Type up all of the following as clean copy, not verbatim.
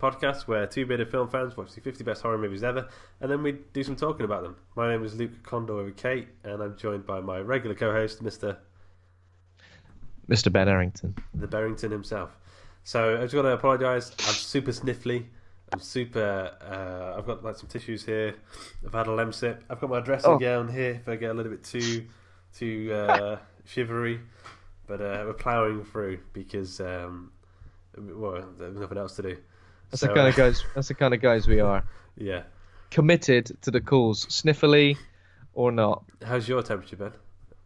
podcast where two bearded film fans watch the 50 best horror movies ever, and then we do some talking about them. My name is Luke Condor with Kate, and I'm joined by my regular co-host, Mr. Ben Errington. The Barrington himself. So I just got to apologise. I'm super sniffly. I've got like some tissues here. I've had a lemsip. I've got my dressing gown here if I get a little bit too shivery. But we're ploughing through because there's nothing else to do. That's the kind of guys we are. Yeah. Committed to the cause, sniffly or not. How's your temperature, Ben?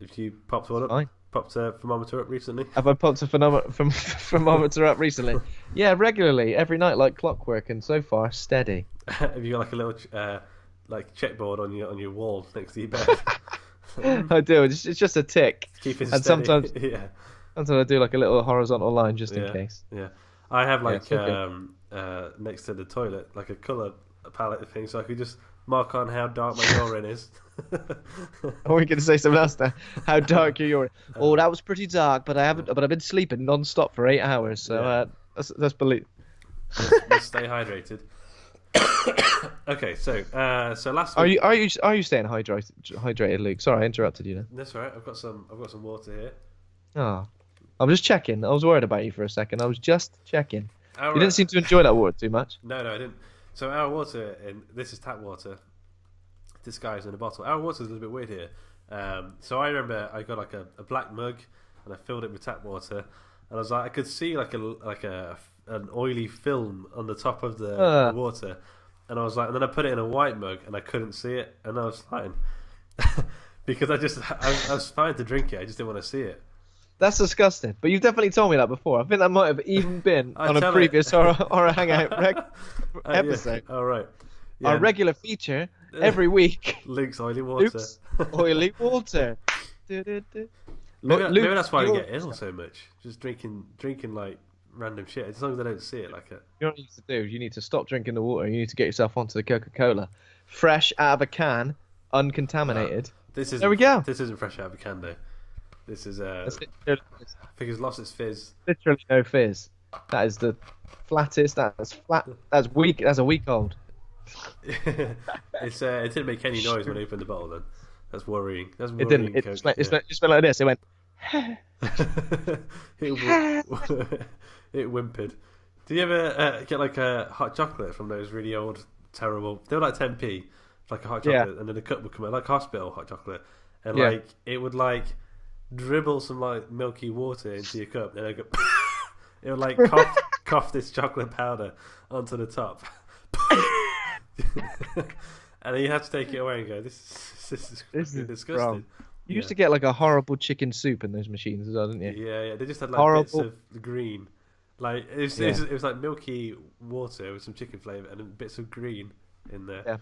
Have you popped one up? Fine. Popped a thermometer up recently? Have I popped a thermometer up recently? Yeah, regularly, every night like clockwork, and so far steady. Have you got like a little checkboard on your wall next to your bed? I do. It's just a tick. Keep it and steady. sometimes I do like a little horizontal line just in Yeah. case. Yeah, I have like okay. next to the toilet like a colour palette thing, so I could just mark on how dark my urine is. Are we going to say something else now? How dark your urine? Oh, that was pretty dark, but I've been sleeping non-stop for 8 hours, so let's believe. Let's stay hydrated. Okay, so last week... week... Are you staying hydrated, Luke? Sorry, I interrupted you. That's all right. I've got some water here. Oh, I'm just checking. I was worried about you for a second. I was just checking. You didn't seem to enjoy that water too much. No, I didn't. So our water, and this is tap water, disguised in a bottle. Our water is a little bit weird here. So I remember I got like a black mug and I filled it with tap water, and I was like, I could see like an oily film on the top of the water, and I was like, and then I put it in a white mug and I couldn't see it, and I was fine because I was fine to drink it. I just didn't want to see it. That's disgusting. But you've definitely told me that before. I think that might have even been on a previous horror hangout episode. Yeah. All right. Yeah. Our regular feature every week. Luke's oily water. Oily water. Maybe that's why I get ill so much. Just drinking like random shit. As long as I don't see it like it. You know what you need to do? You need to stop drinking the water. You need to get yourself onto the Coca-Cola, fresh out of a can, uncontaminated. There we go. This isn't fresh out of a can though. This is I think it's lost its fizz. Literally no fizz. That is the flattest. That's flat. That's weak. That's a week old. It didn't make any noise when I opened the bottle. Then that's worrying. It didn't. It just went like this. It went. It whimpered. Do you ever get like a hot chocolate from those really old, terrible? They were like 10p, like a hot chocolate, and then the cup would come out like hospital hot chocolate, and like it would like dribble some like milky water into your cup, and it would like cough this chocolate powder onto the top, and then you have to take it away and go, this is disgusting. Wrong. You used to get like a horrible chicken soup in those machines as well, didn't you? Yeah. They just had like bits of green, like it was like milky water with some chicken flavour and bits of green in there. Yeah.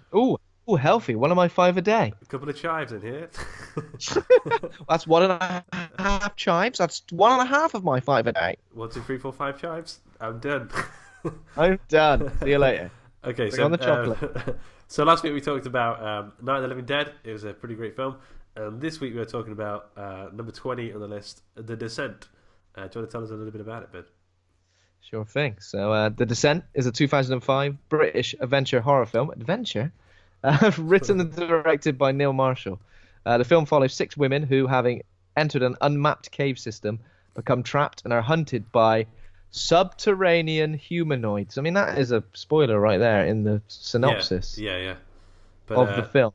Oh, healthy. One of my 5 a day. A couple of chives in here. That's 1.5 chives. That's 1.5 of my 5 a day. 1, 2, 3, 4, 5 chives. I'm done. I'm done. See you later. Okay, Bring on the chocolate. So last week we talked about Night of the Living Dead. It was a pretty great film. And this week we were talking about number 20 on the list, The Descent. Do you want to tell us a little bit about it, Ben? Sure thing. So The Descent is a 2005 British adventure horror film. Adventure? Written and directed by Neil Marshall. The film follows 6 women who, having entered an unmapped cave system, become trapped and are hunted by subterranean humanoids. I mean, that is a spoiler right there in the synopsis of the film.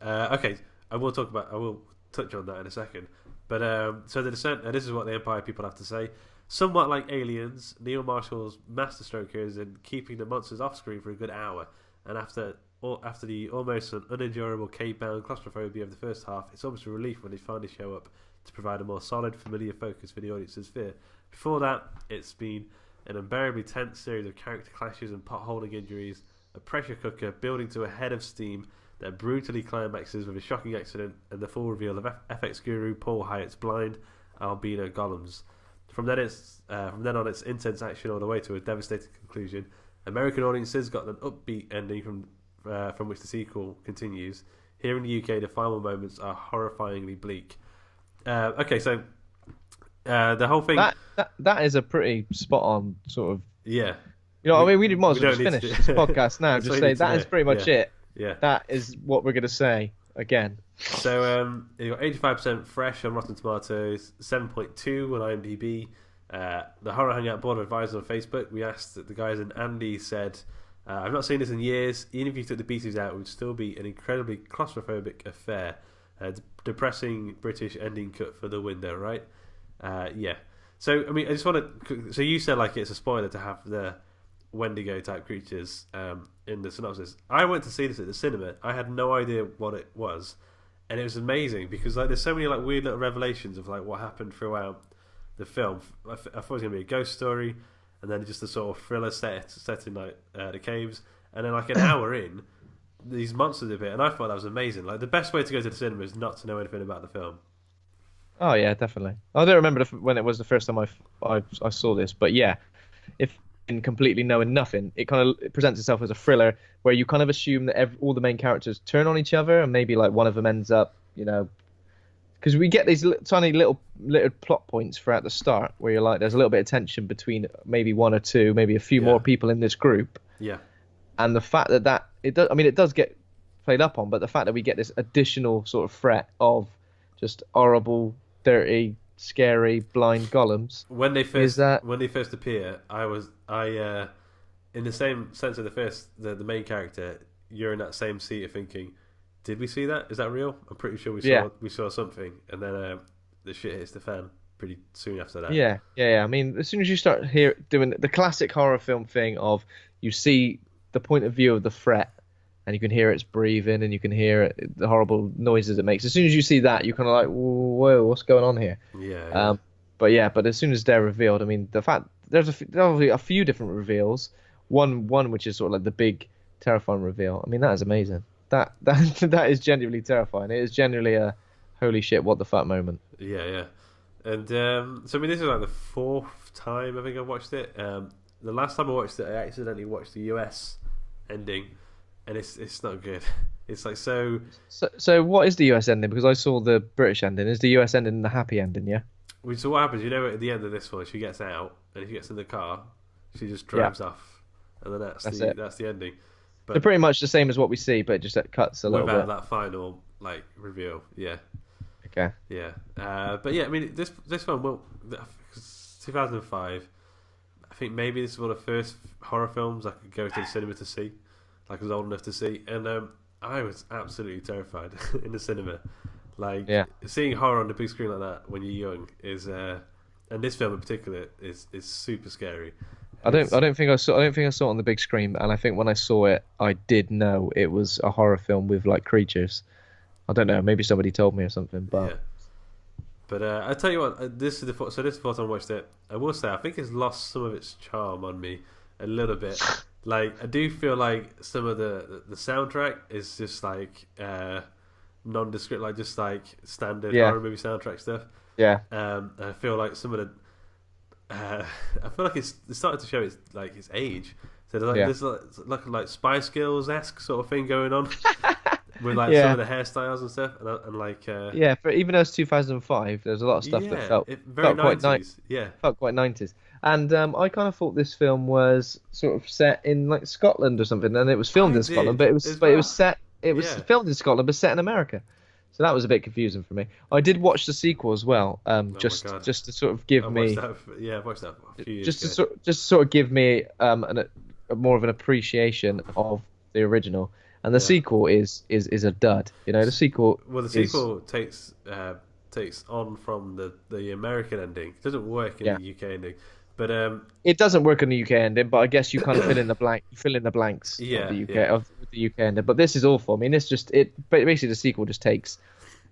Okay, I will touch on that in a second. But so The Descent, and this is what the Empire people have to say. Somewhat like Aliens, Neil Marshall's masterstroke here is in keeping the monsters off screen for a good hour. And after the almost unendurable cave-bound claustrophobia of the first half, it's almost a relief when they finally show up to provide a more solid, familiar focus for the audience's fear. Before that, it's been an unbearably tense series of character clashes and pot-holding injuries, a pressure cooker building to a head of steam that brutally climaxes with a shocking accident and the full reveal of FX guru Paul Hyatt's blind albino golems. From then on, it's intense action all the way to a devastating conclusion. American audiences got an upbeat ending from which the sequel continues. Here in the UK, the final moments are horrifyingly bleak. Okay, so the whole thing... That is a pretty spot-on sort of You know what I mean? We might as well don't just need to finish this podcast now. That's Just all you say need to that is know. pretty much Yeah. it. Yeah. That is what we're going to say again. So you got 85% fresh on Rotten Tomatoes, 7.2 on IMDb. The Horror Hangout board of advisors on Facebook, we asked the guys, and Andy said, I've not seen this in years. Even if you took the pieces out, it would still be an incredibly claustrophobic affair. Depressing British ending cut for the window, right? Yeah. So, I mean, I just want to... So you said, like, it's a spoiler to have the Wendigo type creatures in the synopsis. I went to see this at the cinema. I had no idea what it was, and it was amazing because like there's so many like weird little revelations of like what happened throughout the film. I thought it was gonna be a ghost story, and then just a sort of thriller set in like the caves, and then like an hour in, these monsters appear, and I thought that was amazing. Like the best way to go to the cinema is not to know anything about the film. Oh yeah, definitely. I don't remember when it was the first time I saw this, but yeah, if in completely knowing nothing, it kind of presents itself as a thriller where you kind of assume that all the main characters turn on each other, and maybe like one of them ends up, you know, because we get these tiny little plot points throughout the start where you're like, there's a little bit of tension between maybe one or two, maybe a few more people in this group. Yeah. And the fact that it does, I mean, it does get played up on, but the fact that we get this additional sort of threat of just horrible, dirty, scary, blind golems. When they first appear, I in the same sense of the main character, you're in that same seat of thinking, did we see that? Is that real? I'm pretty sure we saw something, and then the shit hits the fan pretty soon after that. Yeah. I mean, as soon as you start doing the classic horror film thing of you see the point of view of the threat, and you can hear its breathing, and you can hear the horrible noises it makes. As soon as you see that, you're kind of like, whoa, what's going on here? Yeah. But as soon as they're revealed, I mean, the fact there's obviously a few different reveals. One which is sort of like the big terrifying reveal. I mean, that is amazing. That is genuinely terrifying. It is genuinely a holy shit, what the fuck moment. Yeah. And so I mean, this is like the fourth time I think I've watched it. The last time I watched it, I accidentally watched the US ending, and it's not good. It's like so. So what is the US ending? Because I saw the British ending. Is the US ending the happy ending? Yeah. So what happens? You know, at the end of this one, she gets out, and if she gets in the car, she just drives off, and then that's the ending. But they're pretty much the same as what we see, but just it cuts a little bit. Without that final like reveal, yeah. Okay. Yeah, but yeah, I mean, this film, well, 2005. I think maybe this is one of the first horror films I could go to the cinema to see. Like I was old enough to see, and I was absolutely terrified in the cinema. Like seeing horror on the big screen like that when you're young is, and this film in particular is super scary. I don't think I saw it on the big screen, and I think when I saw it, I did know it was a horror film with like creatures. I don't know, maybe somebody told me or something, but. Yeah. But I tell you what, this is the fourth time I watched it. I will say I think it's lost some of its charm on me a little bit. Like I do feel like some of the soundtrack is just like nondescript, like just like standard horror movie soundtrack stuff. Yeah. I feel like some of the I feel like it's starting to show its age. So there's like Spice Girls-esque sort of thing going on with like some of the hairstyles and stuff, and like for even though it's 2005, there's a lot of stuff that felt quite 90s. Felt quite 90s. And I kind of thought this film was sort of set in like Scotland or something, and it was filmed in Scotland, but it was filmed in Scotland but set in America. So that was a bit confusing for me. I did watch the sequel as well, just to sort of give me I've watched that a few years just to sort of give me more of an appreciation of the original. And the sequel is a dud. You know, the sequel. Well, the sequel takes on from the American ending. It doesn't work in the UK ending, but it doesn't work in the UK ending. But I guess you kind of fill in the blanks of the UK of the UK ending. But this is awful. I mean, basically the sequel just takes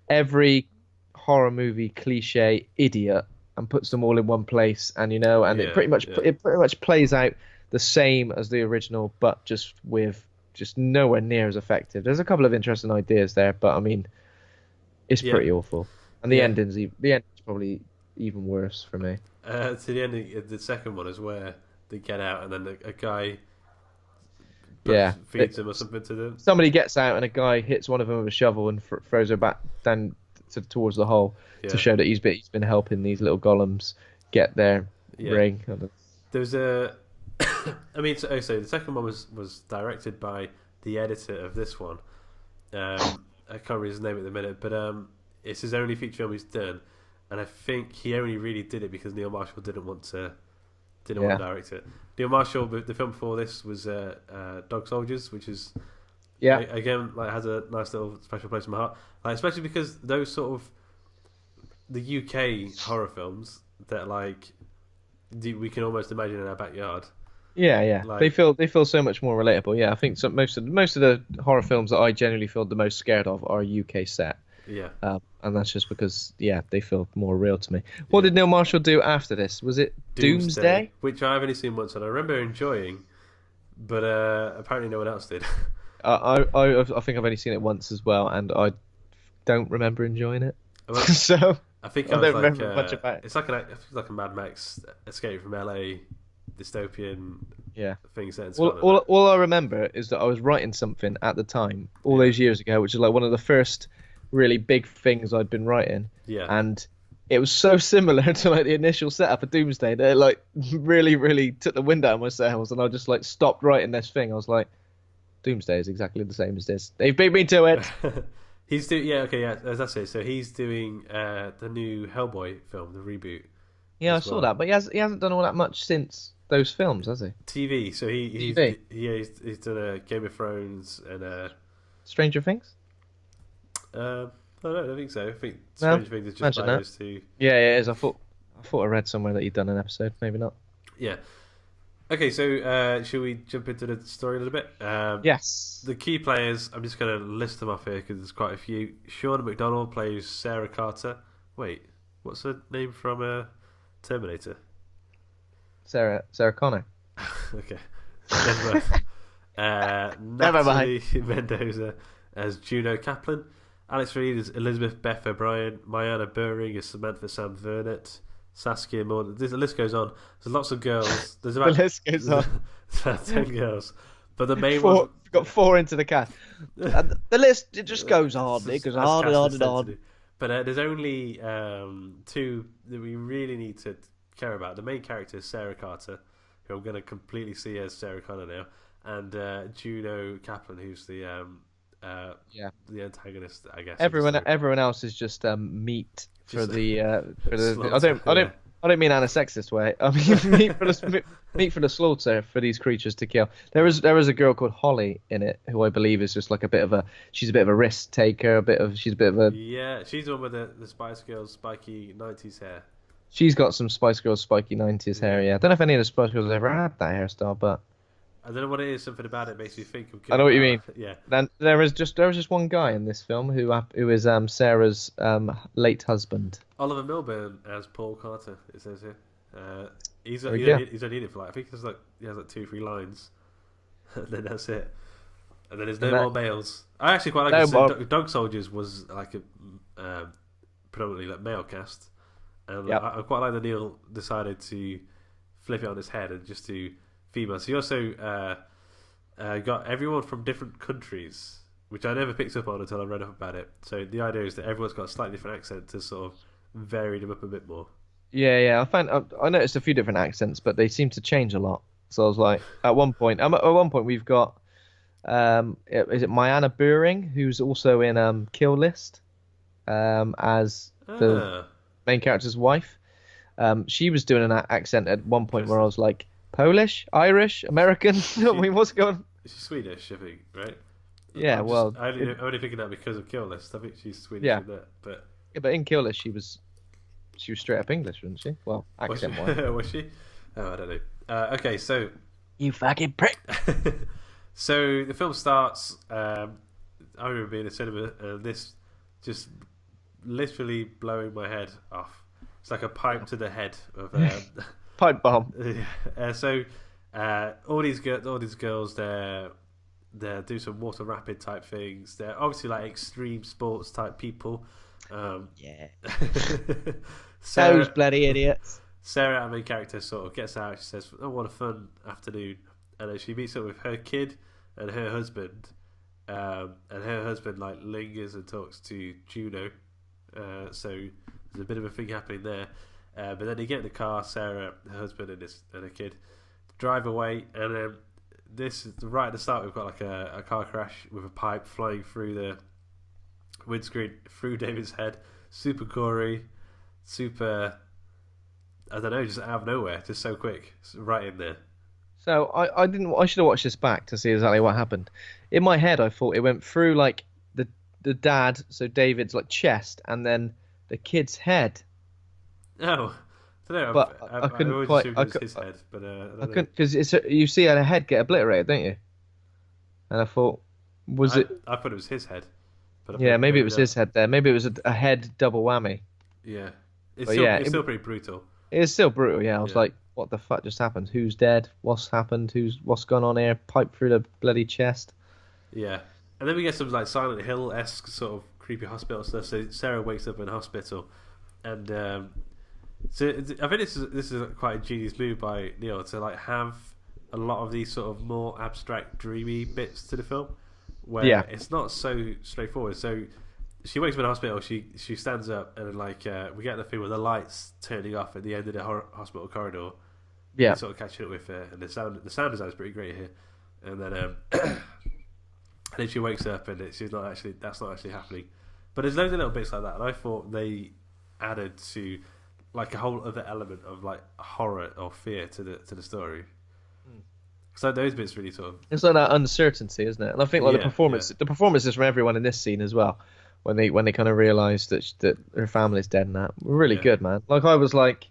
every horror movie cliche idiot and puts them all in one place, and it pretty much plays out the same as the original, but just nowhere near as effective. There's a couple of interesting ideas there, but I mean, it's pretty awful. And the ending's probably even worse for me. To the ending, the second one is where they get out, and then a guy feeds them or something to them. Somebody gets out, and a guy hits one of them with a shovel and throws her back down towards the hole to show that he's been helping these little golems get their ring. There's a I mean, so the second one was directed by the editor of this one. I can't remember his name at the minute, but it's his only feature film he's done, and I think he only really did it because Neil Marshall didn't want to direct it. Neil Marshall, the film before this was Dog Soldiers, which is again like has a nice little special place in my heart, like, especially because those sort of the UK horror films that like we can almost imagine in our backyard. Yeah. Like, they feel so much more relatable. Yeah, I think most of the horror films that I generally feel the most scared of are UK set. Yeah. And that's just because they feel more real to me. What did Neil Marshall do after this? Was it Doomsday? Which I've only seen once, and I remember enjoying, but apparently no one else did. I think I've only seen it once as well, and I don't remember enjoying it. Well, so I think I don't remember much about it. It's like a Mad Max Escape from LA dystopian thing set in Scotland. All I remember is that I was writing something at the time, all those years ago, which is like one of the first really big things I'd been writing. Yeah. And it was so similar to like the initial setup of Doomsday that it like really, really took the wind out of my sails, and I just like stopped writing this thing. I was like, Doomsday is exactly the same as this. They've beat me to it. He's doing that's it. So he's doing the new Hellboy film, the reboot. Yeah, I saw that, but he hasn't done all that much since those films, has he? TV. So he's done a Game of Thrones and Stranger Things. I don't think so. I think Stranger Things is just by those two. Yeah, it is. I thought I read somewhere that he'd done an episode. Maybe not. Yeah. Okay, so should we jump into the story a little bit? Yes. The key players, I'm just going to list them off here because there's quite a few. Sean McDonald plays Sarah Carter. Wait, what's her name from Terminator? Sarah Connor. Okay. Never mind. Natalie Mendoza as Juno Kaplan. Alex Reed as Elizabeth Beth O'Brien. Mariana Buring as Samantha Sam Vernet. Saskia Moore. The list goes on. There's lots of girls. There's about, the list goes on. There's about 10 girls. But the main one... one... Got 4 into the cast. The list, it just goes on. It goes on and on and on. But there's only 2 that we really need to care about. The main character is Sarah Carter, who I'm going to completely see as Sarah Connor now, and Juno Kaplan, who's the antagonist, I guess. Everyone else is just meat for the I don't mean in a sexist way. I mean meat for the slaughter for these creatures to kill. There is a girl called Holly in it who I believe is just like she's a bit of a risk taker, she's a bit of a she's the one with the Spice Girls spiky 90s hair. She's got some Spice Girls spiky 90s hair. Yeah, I don't know if any of the Spice Girls ever had that hairstyle, but I don't know what it is. Something about it makes me think of. I know what you mean. Yeah. Then there was just one guy in this film who is Sarah's late husband. Oliver Milburn as Paul Carter. It says here. He's only in it for I think he has like 2 or 3 lines, and then that's it. And then there's no more males. I actually quite like this. Dog Soldiers was like a predominantly like male cast, and I quite like that Neil decided to flip it on his head and just do female. So he also got everyone from different countries, which I never picked up on until I read up about it. So the idea is that everyone's got a slightly different accent to sort of vary them up a bit more. Yeah. I noticed a few different accents, but they seem to change a lot. So I was like, at one point we've got is it Mariana Buring, who's also in Kill List as the main character's wife. She was doing an accent at one point where I was like, Polish, Irish, American. I mean, what's going on? She's Swedish, I think, right? Yeah, I'm only thinking that because of Kill List. I think she's Swedish in that, but in Kill List she was straight up English, wasn't she? Well, accent wise. Was she? Oh, I don't know. Okay, so you fucking prick. So the film starts. I remember being in a cinema, and this just literally blowing my head off. It's like a pipe to the head of. Pipe bomb. So all these girls, they do some water rapid type things. They're obviously like extreme sports type people. Those bloody idiots. Sarah, our main character, sort of gets out. She says, "Oh, what a fun afternoon!" And then she meets up with her kid and her husband. And her husband like lingers and talks to Juno. So there's a bit of a thing happening there. But then they get in the car, Sarah, her husband, and her kid, drive away, and this is right at the start. We've got like a car crash with a pipe flying through the windscreen through David's head. Super gory, super. I don't know, just out of nowhere, just so quick, right in there. So I should have watched this back to see exactly what happened. In my head, I thought it went through like the dad, so David's like chest, and then the kid's head. Oh, I don't know. But I couldn't always quite. assumed it was his head, but I don't know. Because you see a head get obliterated, don't you? And I thought, was it? I thought it was his head. But Yeah, maybe it was not. his head there. Maybe it was a head double whammy. Yeah, But it's still pretty brutal. It is still brutal. Yeah, I was Yeah. like, what the fuck just happened? Who's dead? What's happened? What's gone on here? Pipe through the bloody chest. Yeah, and then we get some like Silent Hill-esque sort of creepy hospital stuff. So Sarah wakes up in hospital, and so I think this is quite a genius move by Neil to like have a lot of these sort of more abstract, dreamy bits to the film, where it's not so straightforward. So she wakes up in the hospital. She stands up, and like we get the thing with the lights turning off at the end of the hospital corridor. Yeah, Sort of catching up with her, and the sound design is pretty great here. And then and then she wakes up, and that's not actually happening. But there's loads of little bits like that, and I thought they added to like a whole other element of like horror or fear to the story. So those bits really sort of, it's like that uncertainty, isn't it? And I think like Yeah, the performances from everyone in this scene as well, when they kind of realise that her family's dead and that, were really good, man. Like I was like,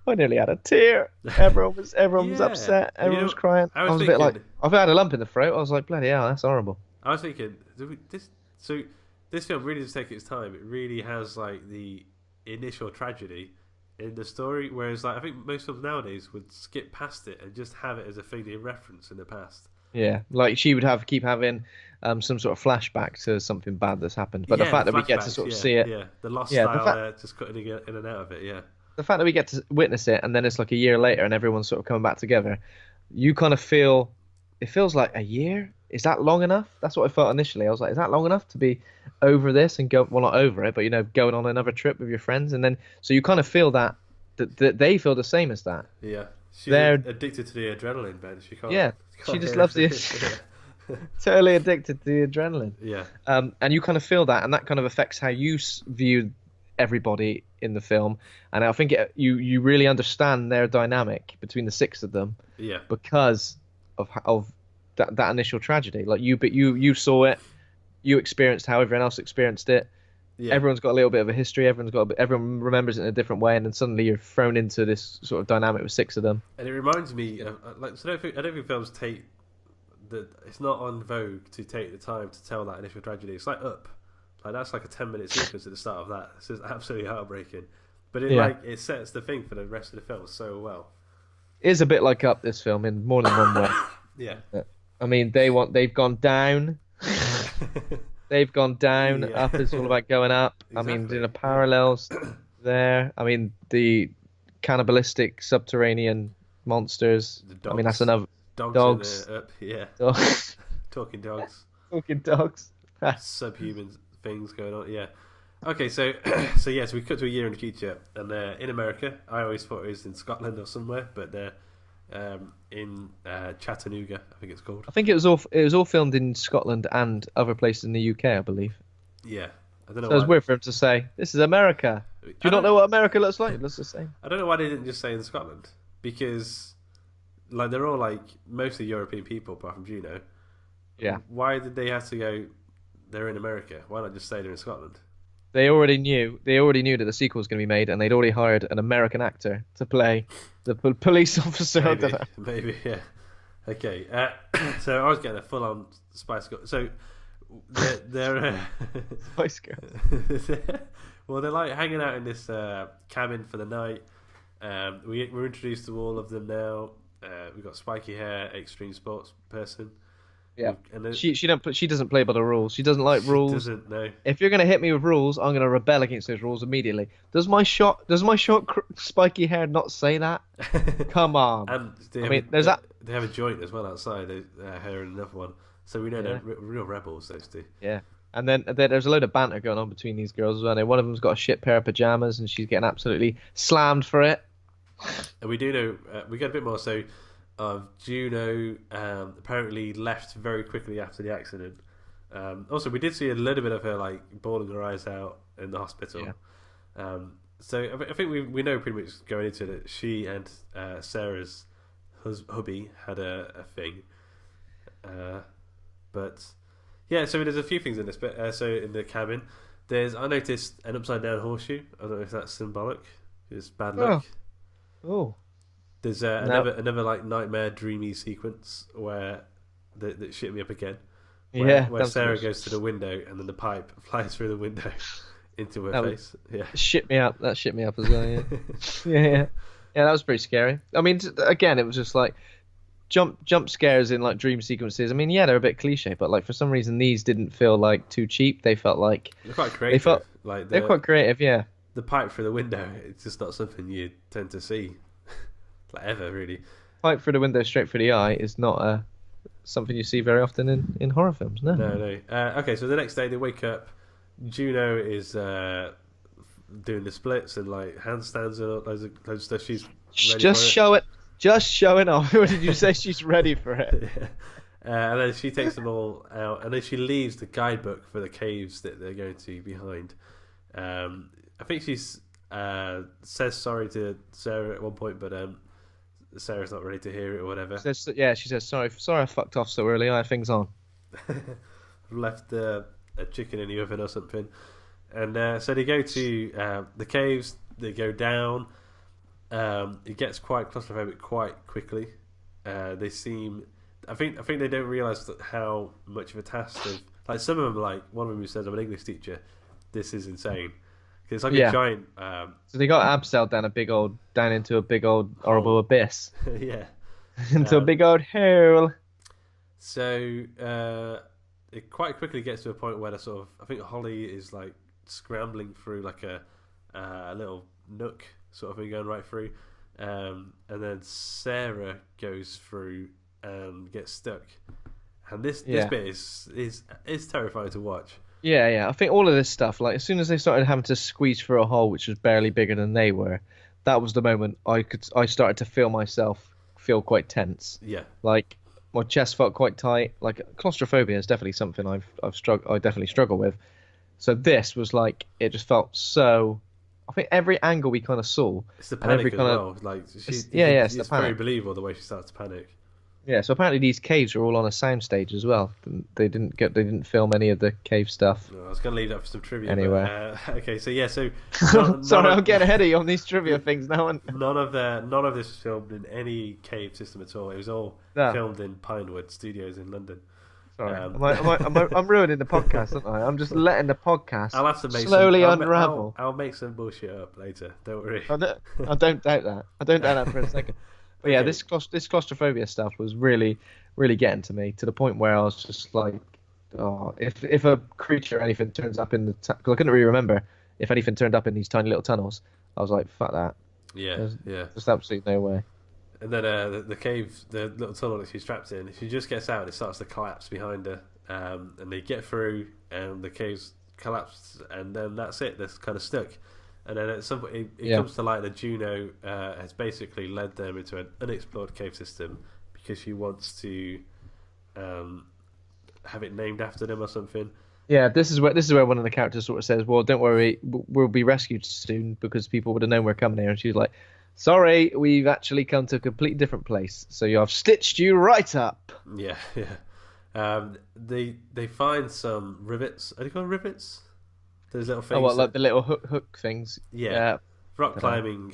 I nearly had a tear. Everyone was upset. Everyone was crying. I was a bit like, I've had a lump in the throat. I was like, bloody hell, that's horrible. I was thinking, this film really does take its time. It really has like the initial tragedy in the story, whereas like I think most films nowadays would skip past it and just have it as a thing they reference in the past. Yeah, like she would keep having some sort of flashback to something bad that's happened. But the fact that we get to sort of see it, the lost style, just cutting in and out of it, the fact that we get to witness it, and then it's like a year later, and everyone's sort of coming back together, you kind of feel, it feels like a year. Is that long enough? That's what I felt initially. I was like, is that long enough to be over this and go, well, not over it, but going on another trip with your friends, and then so you kind of feel that they feel the same as that. Yeah, they're addicted to the adrenaline, Ben. She just loves it. Totally addicted to the adrenaline. Yeah. And you kind of feel that, and that kind of affects how you view everybody in the film. And I think you really understand their dynamic between the six of them. Yeah. Because of that initial tragedy. Like you saw it, you experienced how everyone else experienced it. Yeah. Everyone's got a little bit of a history. Everyone remembers it in a different way, and then suddenly you're thrown into this sort of dynamic with six of them. And it reminds me of I don't think films take it's not on vogue to take the time to tell that initial tragedy. It's like Up, like that's like a 10-minute sequence at the start of that. It's just absolutely heartbreaking, but it sets the thing for the rest of the film so well. It is a bit like Up, this film, in more than one way. Yeah. I mean, they've gone down. They've gone down. Yeah. Up is all about going up. Exactly. I mean, the parallels there. I mean, the cannibalistic subterranean monsters. I mean, that's another dogs. Up, yeah. Dogs. Talking dogs. Talking dogs. Subhuman things going on. Yeah. Okay, so we cut to a year in the future, and in America. I always thought it was in Scotland or somewhere, but they're in Chattanooga, I think it's called. I think it was all filmed in Scotland and other places in the UK, I believe. Yeah, I don't know. So it's weird for him to say, "This is America." Do you not know what America looks like? It looks the same. I don't know why they didn't just say in Scotland, because like they're all like mostly European people apart from Juno. Yeah. Why did they have to go? They're in America. Why not just say they're in Scotland? They already knew that the sequel was going to be made, and they'd already hired an American actor to play the police officer. Maybe, yeah. Okay, so I was getting a full-on Spice Girl. So they're Spice Girl. Well, they're like hanging out in this cabin for the night. We're introduced to all of them now. We've got spiky hair, extreme sports person. Yeah, she doesn't play by the rules. She doesn't like rules. She doesn't, no. If you're gonna hit me with rules, I'm gonna rebel against those rules immediately. Does my short spiky hair not say that? Come on. And they have a joint as well outside. Her and another one. So we know they're real rebels, those two. Yeah. And then there's a load of banter going on between these girls as well. One of them's got a shit pair of pajamas, and she's getting absolutely slammed for it. And we do know we get a bit more. So of Juno apparently left very quickly after the accident. Also, we did see a little bit of her like bawling her eyes out in the hospital. So I think we know pretty much going into it that she and Sarah's hubby had a thing. But yeah, so there's a few things in this. But so in the cabin, I noticed an upside down horseshoe. I don't know if that's symbolic. It's bad luck. Oh. There's another like nightmare dreamy sequence where that shit me up again. Where Sarah goes to the window and then the pipe flies through the window into her face. Yeah, shit me up. That shit me up as well. Yeah, yeah. That was pretty scary. I mean, again, it was just like jump scares in like dream sequences. I mean, yeah, they're a bit cliche, but like for some reason these didn't feel like too cheap. They felt like they're quite creative. They're quite creative. Yeah. The pipe through the window. It's just not something you tend to see, like ever really. Pipe through the window straight through the eye is not something you see very often in horror films. No. Okay, so the next day they wake up. Juno is doing the splits and like handstands and loads of stuff. She's ready just showing off. What did you say? She's ready for it. Yeah. And then she takes them all out, and then she leaves the guidebook for the caves that they're going to behind. I think she says sorry to Sarah at one point, but Sarah's not ready to hear it or whatever. She says sorry I fucked off so early. I had things on. Left a chicken in the oven or something. And so they go to the caves. They go down. It gets quite claustrophobic quite quickly. They seem. I think they don't realise how much of a task of like some of them. Like one of them who says, "I'm an English teacher. This is insane." Because it's like a giant. So they got abseiled down into a big old horrible abyss. Yeah. Into a big old hole. So it quite quickly gets to a point where I think Holly is like scrambling through like a little nook sort of thing going right through, and then Sarah goes through and gets stuck, and this bit is terrifying to watch. Yeah. I think all of this stuff, like as soon as they started having to squeeze through a hole which was barely bigger than they were, that was the moment I started to feel myself feel quite tense. Yeah. Like my chest felt quite tight. Like claustrophobia is definitely something I definitely struggle with. So this was like it just felt so. I think every angle we kind of saw. It's the panic as well. Like it's very believable the way she starts to panic. Yeah, so apparently these caves are all on a soundstage as well. They didn't film any of the cave stuff. No, I was going to leave that for some trivia. Anyway, okay, so yeah, so sorry, I'm getting ahead of you on these trivia things now. None of this was filmed in any cave system at all. It was all filmed in Pinewood Studios in London. Sorry, I'm ruining the podcast, aren't I? I'm just letting the podcast I'll have to make slowly unravel. I'll make some bullshit up later. Don't worry. I don't doubt that. I don't doubt that for a second. But yeah, this claustrophobia stuff was really, really getting to me to the point where I was just like, oh, if a creature or anything turns up in the because I couldn't really remember if anything turned up in these tiny little tunnels, I was like, fuck that. Yeah. There's absolutely no way. And then the cave, the little tunnel that she's trapped in, she just gets out and it starts to collapse behind her. And they get through, and the cave's collapsed, and then that's it. They're kind of stuck. And then at some point, it comes to light that Juno has basically led them into an unexplored cave system because she wants to have it named after them or something. Yeah, this is where one of the characters sort of says, "Well, don't worry, we'll be rescued soon because people would have known we're coming here." And she's like, "Sorry, we've actually come to a completely different place. So I've stitched you right up." Yeah. They find some rivets. Are they called rivets? Those little things. Oh, what, like the little hook things? Yeah. Rock climbing.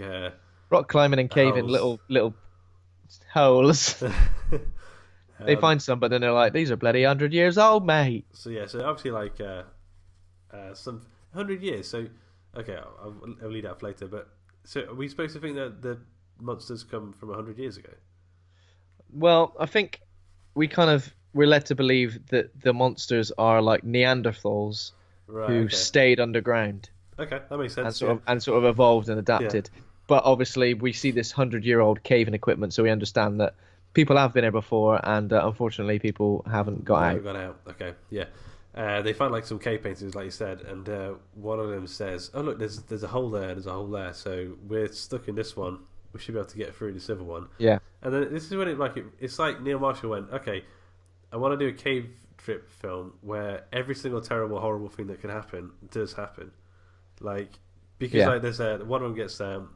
Rock climbing and caving, little holes. They find some, but then they're like, "These are bloody 100 years old, mate." So obviously like some 100 years. So okay, I'll leave that for later. But so are we supposed to think that the monsters come from 100 years ago? Well, I think we're led to believe that the monsters are like Neanderthals. Who stayed underground. Okay, that makes sense. And sort of evolved and adapted. Yeah. But obviously, we see this 100-year-old cave and equipment, so we understand that people have been here before, and unfortunately, people haven't got out. Okay, yeah. They find like some cave paintings, like you said, and one of them says, "Oh look, there's a hole there. There's a hole there. So we're stuck in this one we should be able to get through the civil one. Yeah. And then this is when it's like Neil Marshall went, okay, I want to do a cave trip film where every single terrible, horrible thing that can happen does happen. Like, because like there's one of them gets so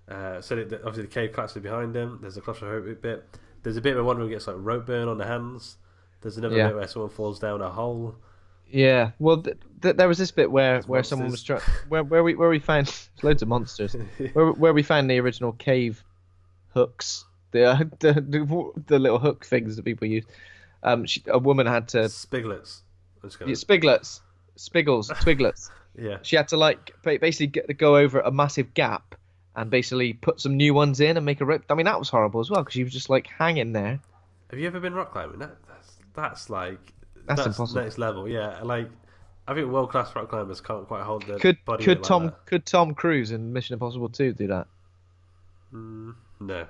obviously the cave collapses behind them. There's a claustrophobic bit. There's a bit where one of them gets like rope burn on the hands. There's another bit where someone falls down a hole. Yeah, well, there was this bit where someone was where we found loads of monsters. where we found the original cave hooks, the little hook things that people use. A woman had to Spiglets. Spiglets, Spiggles, Twiglets. Yeah. She had to like basically go over a massive gap and basically put some new ones in and make a rope. I mean, that was horrible as well because she was just like hanging there. Have you ever been rock climbing? That's impossible. Next level. Yeah, like I think world class rock climbers can't quite hold their body. Could Tom Cruise in Mission Impossible 2 do that? No. Do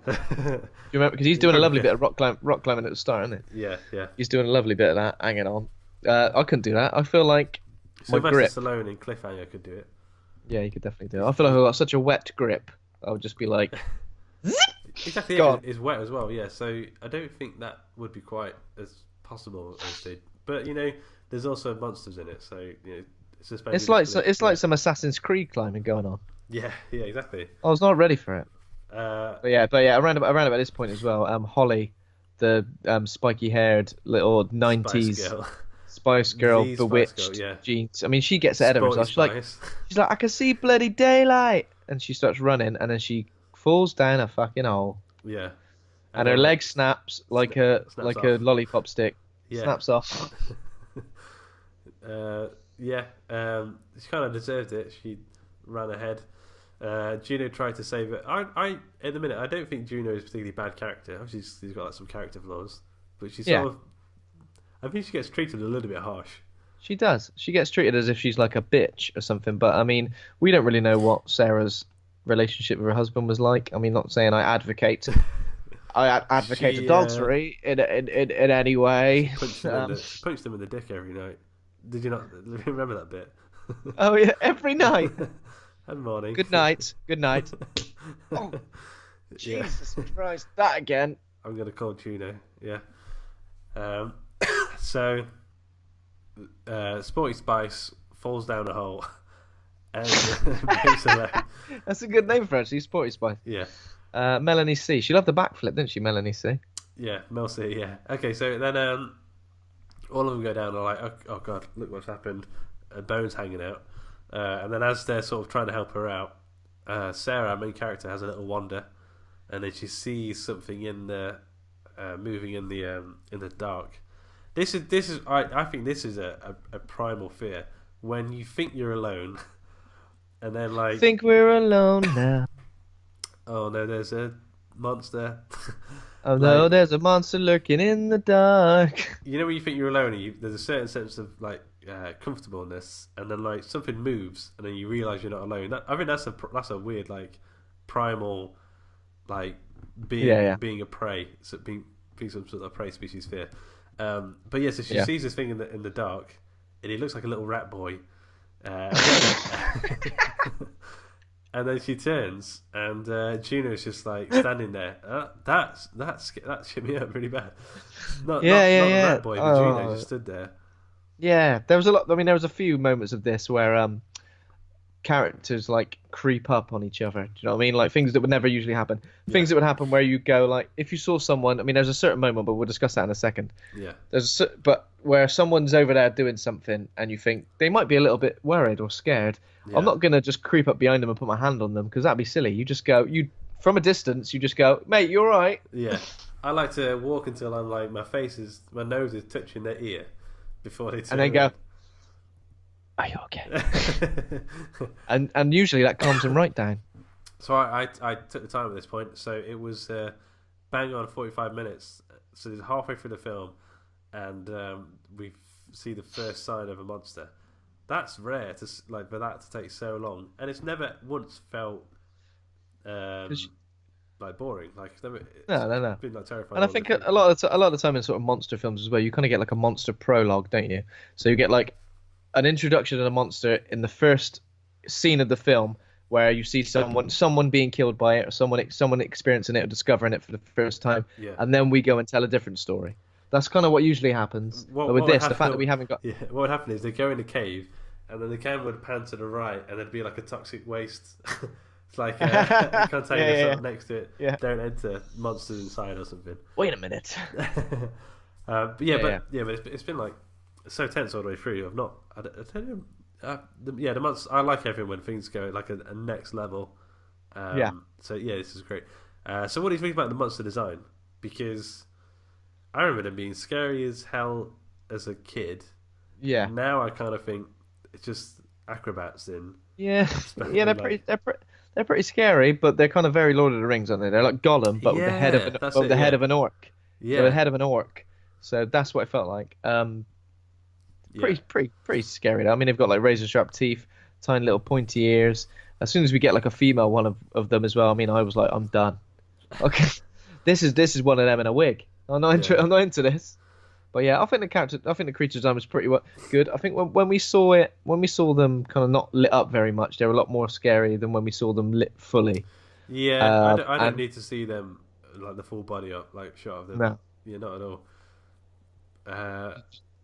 you remember? Because he's doing a lovely bit of rock climbing at the start, isn't he? Yeah. He's doing a lovely bit of that, hanging on. I couldn't do that. I feel like Sylvester Stallone in Cliffhanger could do it. Yeah, he could definitely do it. I feel like I've got such a wet grip. I would just be like... Exactly, it's wet as well, yeah. So I don't think that would be quite as possible as they... But, there's also monsters in it, so, it's like some Assassin's Creed climbing going on. Yeah, exactly. I was not ready for it. But yeah, around about this point as well, Holly, the spiky-haired little 90s Spice Girl, bewitched jeans. I mean, she gets ahead of herself. She's like, I can see bloody daylight, and she starts running, and then she falls down a fucking hole. Yeah. And her leg snaps like a lollipop stick. Yeah. Snaps off. She kind of deserved it. She ran ahead. Juno tried to save it. I at the minute, I don't think Juno is a particularly bad character. Obviously, she's got like some character flaws, but she's sort of. I think she gets treated a little bit harsh. She does. She gets treated as if she's like a bitch or something. But I mean, we don't really know what Sarah's relationship with her husband was like. I mean, not saying I advocate adultery in any way. Punched him in the dick every night. Did you not remember that bit? Oh yeah, every night. And morning. Good night. Oh, Jesus Christ, that again. I'm gonna call Juno. Yeah. So, Sporty Spice falls down a hole and breaks her leg. That's a good name for her, actually, Sporty Spice. Yeah. Melanie C. She loved the backflip, didn't she, Melanie C? Yeah, Mel C. Yeah. Okay, so then all of them go down and are like, oh god, look what's happened. Bones hanging out. And then as they're sort of trying to help her out, Sarah, our main character, has a little wander, and then she sees something in the moving in the dark. This is I think this is a primal fear when you think you're alone, and then like think we're alone now. Oh no, there's a monster. Oh no, there's a monster lurking in the dark. You know when you think you're alone, there's a certain sense of like comfortableness, and then like something moves, and then you realise you're not alone. I think that's a weird like primal like being a prey, so being some sort of prey species fear. But yeah, so she sees this thing in the dark, and he looks like a little rat boy. And then she turns, and Juno's just like standing there. That shit me up really bad. Not the rat boy, but Juno just stood there. Yeah, there was a lot. I mean, there was a few moments of this where characters like creep up on each other. Do you know what I mean? Like things that would never usually happen. Yeah. Things that would happen where you go like, if you saw someone. I mean, there's a certain moment, but we'll discuss that in a second. Yeah. But where someone's over there doing something, and you think they might be a little bit worried or scared. Yeah. I'm not gonna just creep up behind them and put my hand on them because that'd be silly. You just go, from a distance, you just go, mate, you all right? Yeah. I like to walk until I'm like my nose is touching their ear before they turn. And then go, are you okay? and usually that calms them right down. So I took the time at this point. So it was bang on 45 minutes. So it's halfway through the film, and we see the first sign of a monster. That's rare for that to take so long, and it's never once felt like boring. Like it's no. Been like terrifying. And I think a lot of the time in sort of monster films as well, you kind of get like a monster prologue, don't you? So you get like an introduction to the monster in the first scene of the film, where you see someone being killed by it, or someone experiencing it or discovering it for the first time, Yeah. and then we go and tell a different story. That's kind of what usually happens. But with would this, the fact that we haven't got yeah, what would happen is they go in the cave, and then the camera would pan to the right, and there'd be like a toxic waste. It's like a container next to it. Yeah. Don't enter monsters inside or something. Wait a minute. But it's been like so tense all the way through. I don't know. The months I like everything when things go like a next level. So yeah, this is great. So what do you think about the monster design? Because I remember them being scary as hell as a kid. Yeah. Now I kind of think it's just acrobats in. Yeah. Yeah, they're pretty scary, but they're kind of very Lord of the Rings, aren't they? They're like Gollum, but with the head of an orc. Yeah. The head of an orc. So that's what it felt like. Pretty scary. I mean, they've got like razor sharp teeth, tiny little pointy ears. As soon as we get like a female one of them as well, I mean, I was like, I'm done. Okay, this is one of them in a wig. I'm not into this. But yeah, I think the creature design was pretty good. I think when we saw them kind of not lit up very much, they were a lot more scary than when we saw them lit fully. Yeah, I don't need to see them like the full body up, like shot of them. No. Yeah, not at all.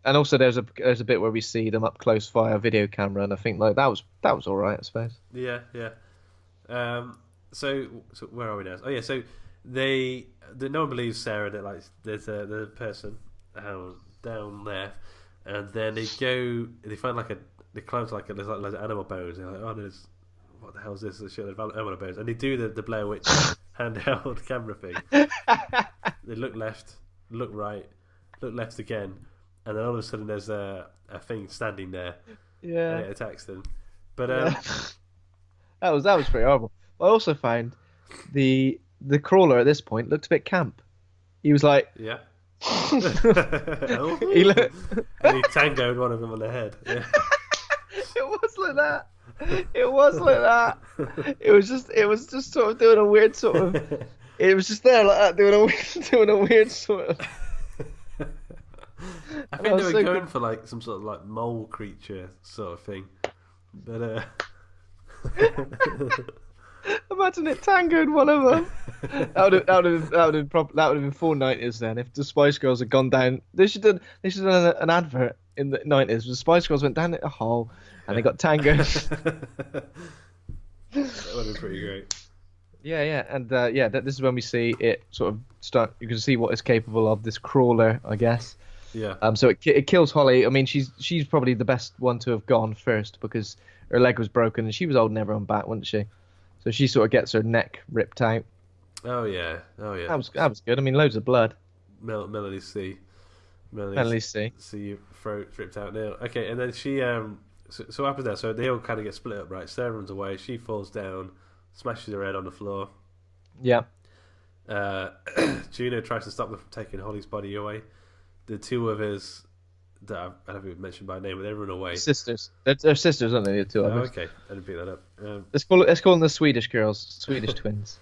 And also there's a bit where we see them up close via video camera, and I think like that was all right, I suppose. Yeah. So where are we now? Oh yeah, so no one believes Sarah that like there's the person down there, and then they find they climb to there's like loads of animal bones. They're like, what the hell is this? Shit, there's animal bones, and they do the Blair Witch handheld camera thing. They look left, look right, look left again. And then all of a sudden, there's a thing standing there, and it attacks them. But that was pretty horrible. I also found the crawler at this point looked a bit camp. He was like, yeah, he looked, and he tangoed one of them on the head. Yeah. It was like that. It was like that. It was just sort of doing a weird sort of. It was just there like that, doing a weird sort of. I think they were going for like some sort of like mole creature sort of thing, but imagine it tangoed one of them. That would have been full 90s then. If the Spice Girls had gone down, they should have done an advert in the 90s. The Spice Girls went down a hole and they got tangoed. That would have been pretty great. Yeah, and this is when we see it sort of start. You can see what it's capable of. This crawler, I guess. Yeah. So it kills Holly. I mean, she's probably the best one to have gone first because her leg was broken and she was holding everyone back, wasn't she? So she sort of gets her neck ripped out. Oh yeah. That was good. I mean, loads of blood. Melanie C. See your throat ripped out now. Okay, and then she so what happens there? So they all kind of get split up, right? Sarah runs away. She falls down, smashes her head on the floor. Yeah. Juno tries to stop them from taking Holly's body away. The two others that I haven't mentioned by name, but they run away. Sisters. They're sisters, aren't they? The two others. Okay, I didn't pick that up. Let's call them the Swedish girls, Swedish twins.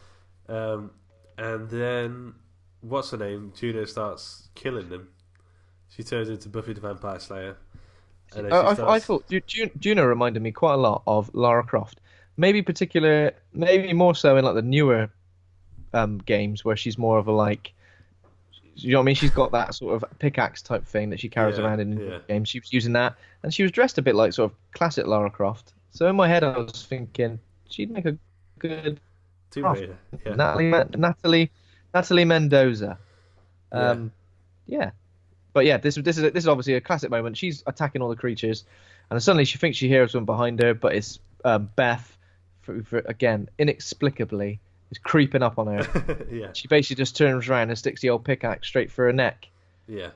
And then what's her name? Juno starts killing them. She turns into Buffy the Vampire Slayer. And I thought Juno reminded me quite a lot of Lara Croft. Maybe more so in like the newer games where she's more of a like. You know what I mean? She's got that sort of pickaxe type thing that she carries around in the game. She was using that, and she was dressed a bit like sort of classic Lara Croft. So in my head, I was thinking she'd make a good Tomb Raider. Yeah. Natalie Mendoza. Yeah. But yeah, this is obviously a classic moment. She's attacking all the creatures, and suddenly she thinks she hears one behind her, but it's Beth, again inexplicably. Is creeping up on her. Yeah. She basically just turns around and sticks the old pickaxe straight through her neck. Yeah.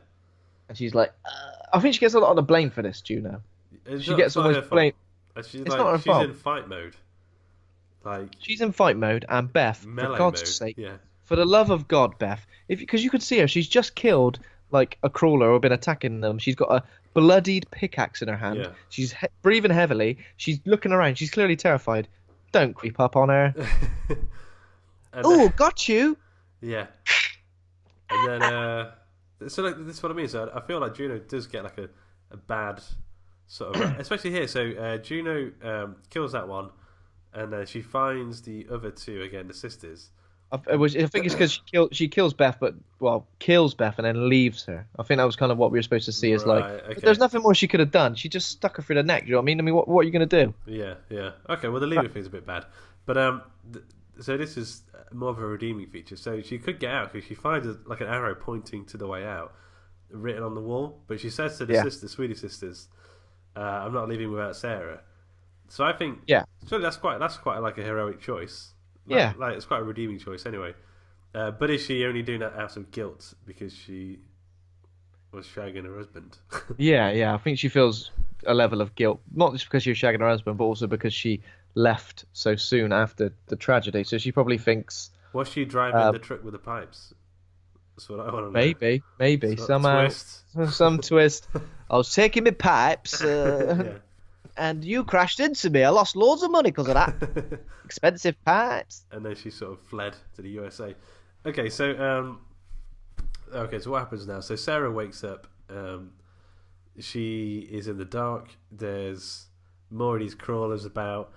And she's like, I think she gets a lot of the blame for this, Juno. She gets all the blame. She's not her fault. She's in fight mode. She's in fight mode, and Beth, for God's sake, for the love of God, Beth, because you could see her, she's just killed like a crawler or been attacking them. She's got a bloodied pickaxe in her hand. Yeah. She's breathing heavily. She's looking around. She's clearly terrified. Don't creep up on her. Oh, got you. Yeah. And then, so like, this is what I mean. So I feel like Juno does get like a bad sort of, especially here. So Juno kills that one, and she finds the other two again, the sisters. I think it's because she kills Beth, kills Beth and then leaves her. I think that was kind of what we were supposed to see. Is like, Okay. there's nothing more she could have done. She just stuck her through the neck. You know what I mean? What are you gonna do? Yeah. Okay, well the leaving thing's a bit bad, but so this is more of a redeeming feature. So she could get out because she finds like an arrow pointing to the way out, written on the wall. But she says to the Swedish sisters, "I'm not leaving without Sarah." So I think, surely that's quite like a heroic choice. Like it's quite a redeeming choice anyway. But is she only doing that out of guilt because she was shagging her husband? Yeah. I think she feels a level of guilt, not just because she was shagging her husband, but also because she left so soon after the tragedy. So she probably thinks, was she driving the truck with the pipes? That's what I want to know. Maybe somehow some twist. I was taking my pipes. And you crashed into me. I lost loads of money because of that. Expensive pipes. And then she sort of fled to the USA. Okay, so so what happens now? So Sarah wakes up. She is in the dark. There's more of these crawlers about.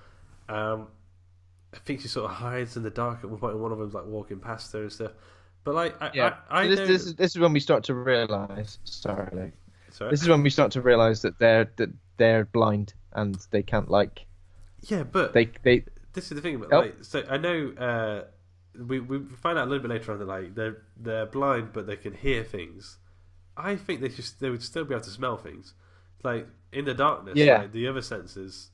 I think she sort of hides in the dark at one point, and one of them's like walking past her and stuff. But like, this is when we start to realize. Sorry. This is when we start to realize that they're blind and they can't like. Yeah, but they. This is the thing. Like, so I know we find out a little bit later on that like they're blind, but they can hear things. I think they would still be able to smell things, like in the darkness. Yeah. Like, the other senses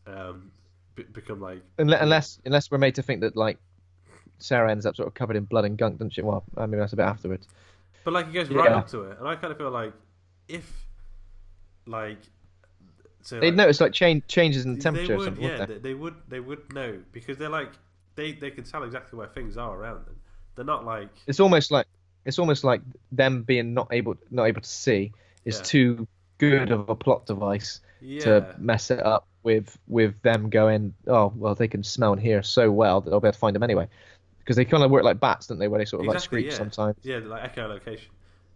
become like unless we're made to think that like Sarah ends up sort of covered in blood and gunk, doesn't she? Well, I mean that's a bit afterwards. But like he goes right up to it, and I kind of feel like if like. So, they'd notice like changes in the temperature. They would, or something, they would know because they're like they can tell exactly where things are around them. They're not like it's almost like them being not able to see is too good of a plot device to mess it up with them going, oh well, they can smell and hear so well that they'll be able to find them anyway, because they kind of work like bats, don't they, where they sort of like screech sometimes. Yeah, like echolocation.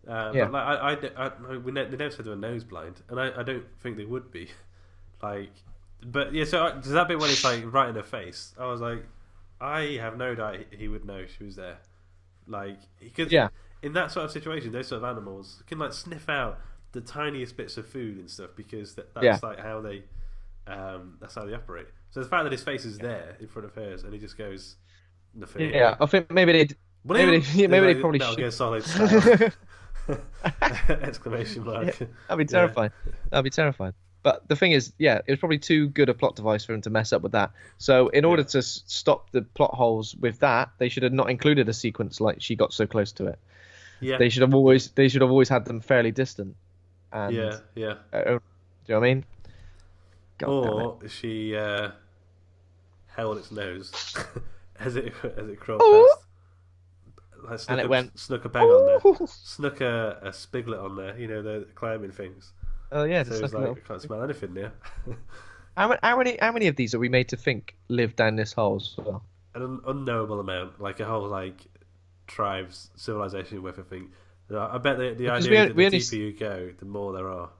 But like they never said they were nose blind, and I don't think they would be. Like, but yeah. So does that bit when it's like right in her face? I was like, I have no doubt he would know she was there. Like, because in that sort of situation, those sort of animals can like sniff out the tiniest bits of food and stuff because that's like how they operate. So the fact that his face is there in front of hers and he just goes nothing. Yeah, I think maybe they probably should. Get solid style. Exclamation mark. Yeah, that'd be terrifying. That'd be terrifying. But the thing is, it was probably too good a plot device for him to mess up with that. So in order to stop the plot holes with that, they should have not included a sequence like she got so close to it. Yeah. They should have always had them fairly distant. And, yeah. do you know what I mean? Or she held its nose as it crawled past. Like snuck a peg on there, snuck a spiglet on there. You know, the climbing things. Oh yeah, so it was like I can't smell anything there. How many of these are we made to think live down this hole as well? An unknowable amount, like a whole like tribes civilization worth of thing. I bet the idea is that the deeper you go, the more there are.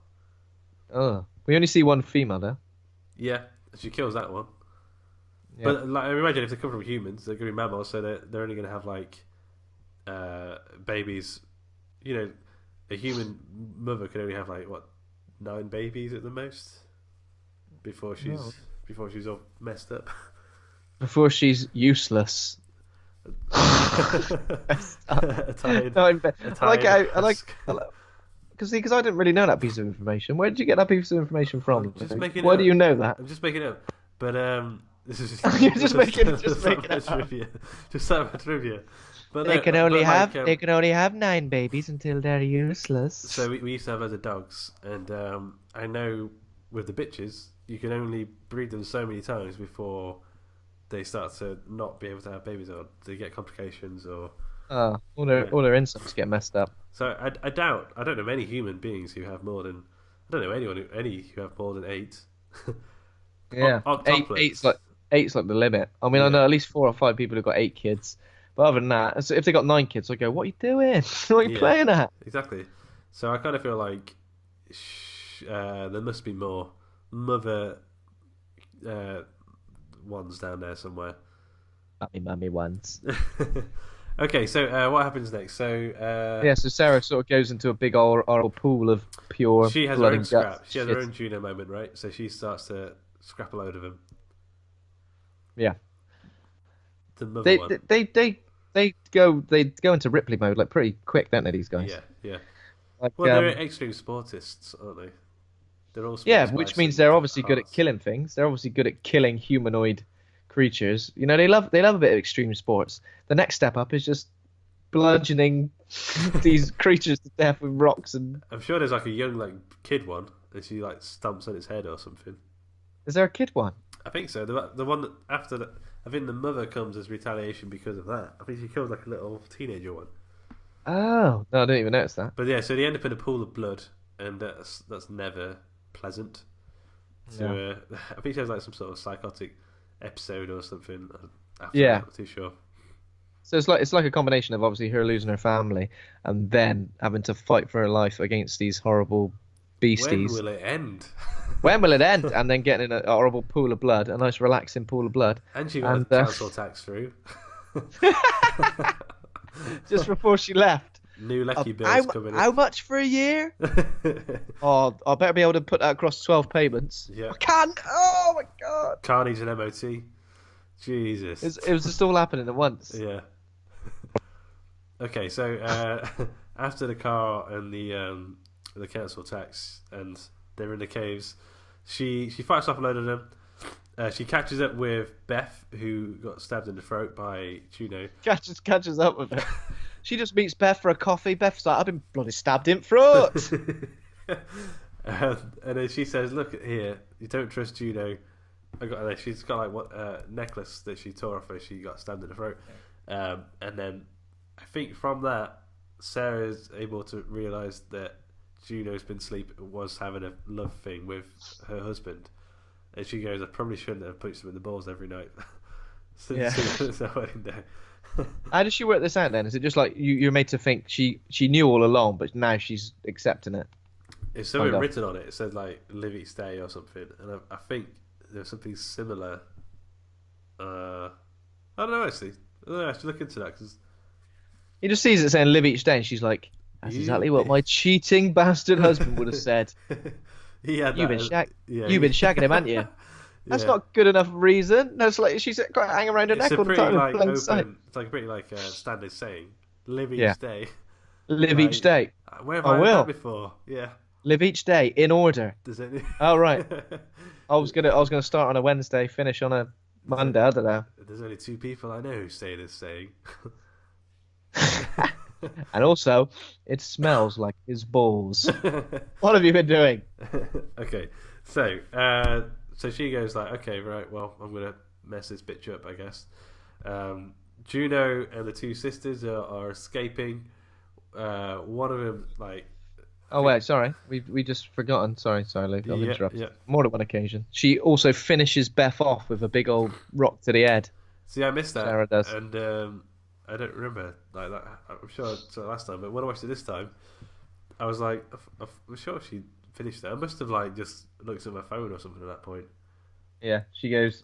Oh, we only see one female there. Yeah, she kills that one. Yeah. But like, imagine if they come from humans, they're going to be mammals, so they're only going to have like babies. You know, a human mother can only have like 9 babies at the most before she's all messed up. Before she's useless. I like because I didn't really know that piece of information. Where did you get that piece of information from? Why do you know that? I'm just making it up. But this is you're just making it up. Trivia. Just some trivia. But they can only have 9 babies until they're useless. So we used to have loads of dogs, and I know with the bitches you can only breed them so many times before they start to not be able to have babies, or they get complications, or all their insides get messed up. So I don't know any human beings who have more than who have more than 8. Yeah, eight's like the limit. I mean, I know at least 4 or 5 people who've got 8 kids. But other than that, so if they got 9 kids, I go, "What are you doing? What are you playing at?" Exactly. So I kind of feel like there must be more mother ones down there somewhere. Mummy ones. Okay, so what happens next? So So Sarah sort of goes into a big oral pool of pure she has her blood own and scrap. guts. She has her own Juno moment, right? So she starts to scrap a load of him. Yeah. The mother one. They go into Ripley mode like pretty quick, don't they? These guys. Yeah. Like, Well, they're extreme sportists, aren't they? They're all which means they're obviously good at killing things. They're obviously good at killing humanoid creatures. You know, they love a bit of extreme sports. The next step up is just bludgeoning these creatures to death with rocks and. I'm sure there's like a young kid one, and she like stumps on its head or something. Is there a kid one? I think so. The one that after that, I think the mother comes as retaliation because of that. I think she kills like a little teenager one. Oh no, I didn't even notice that. But yeah, so they end up in a pool of blood, and that's never pleasant. So I think she has like some sort of psychotic episode or something. After that, I'm not too sure. So it's like a combination of obviously her losing her family and then having to fight for her life against these horrible beasties. When will it end? When will it end? And then getting in a horrible pool of blood, a nice relaxing pool of blood. And she got a council tax through. Just before she left. New lucky bills coming in. How much for a year? I better be able to put that across 12 payments. Yeah. I can't. Oh my god. Carney's an MOT. Jesus. It was just all happening at once. Yeah. Okay, so after the car and the council tax, and they're in the caves, she fights off a load of them. She catches up with Beth, who got stabbed in the throat by Juno. Catches up with her. She just meets Beth for a coffee. Beth's like, I've been bloody stabbed in throat. And then she says, "Look here, you don't trust Juno." She's got like what necklace that she tore off her. She got stabbed in the throat, and then I think from that, Sarah is able to realise that Juno's was having a love thing with her husband, and she goes, "I probably shouldn't have punched him in the balls every night." Since our wedding day. How does she work this out then? Is it just like you're made to think she knew all along, but now she's accepting it? It's something written on it. It said like "live each day" or something, and I think there's something similar. I don't know actually. I should look into that because he just sees it saying "live each day," and she's like, "That's exactly what my cheating bastard husband would have said." You've been shagging him, haven't you? That's not good enough reason. That's like she's got to hang around her neck all the time. It's like a pretty standard saying, "Live each day." Live each day. Where have I heard that before? Yeah. Live each day in order. Does it? Oh right. I was gonna start on a Wednesday, finish on a Monday. I don't know. There's only 2 people I know who say this saying. And also, it smells like his balls. What have you been doing? Okay, so she goes like, okay, right, well, I'm gonna mess this bitch up, I guess. Juno and the 2 sisters are escaping. One of them Oh wait, sorry, we just forgotten. Sorry, Luke, I've interrupted. Yeah. More than one occasion. She also finishes Beth off with a big old rock to the head. See, I missed that. Sarah does. And I don't remember like that. I'm sure I saw it last time, but when I watched it this time, I was like, I'm sure she finished that. I must have just looked at my phone or something at that point. Yeah, she goes,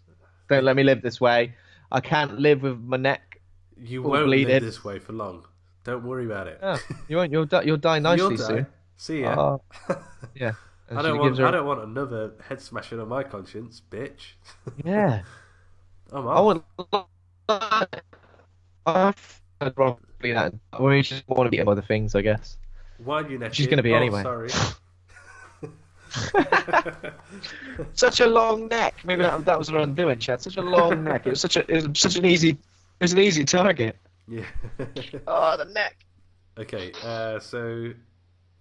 "Don't let me live this way. I can't live with my neck. You won't live this way for long. Don't worry about it. Oh, you won't. You'll die nicely soon. See ya." Yeah. And I don't want another head smashing on my conscience, bitch. Yeah. I'm off. I'd probably that. Or you just want to be other things, I guess. Why do you neck? She's going to be anyway. Sorry. Such a long neck. Maybe that was what I'm doing, Chad. Such a long neck. It was an easy target. Yeah. Oh, the neck. Okay. So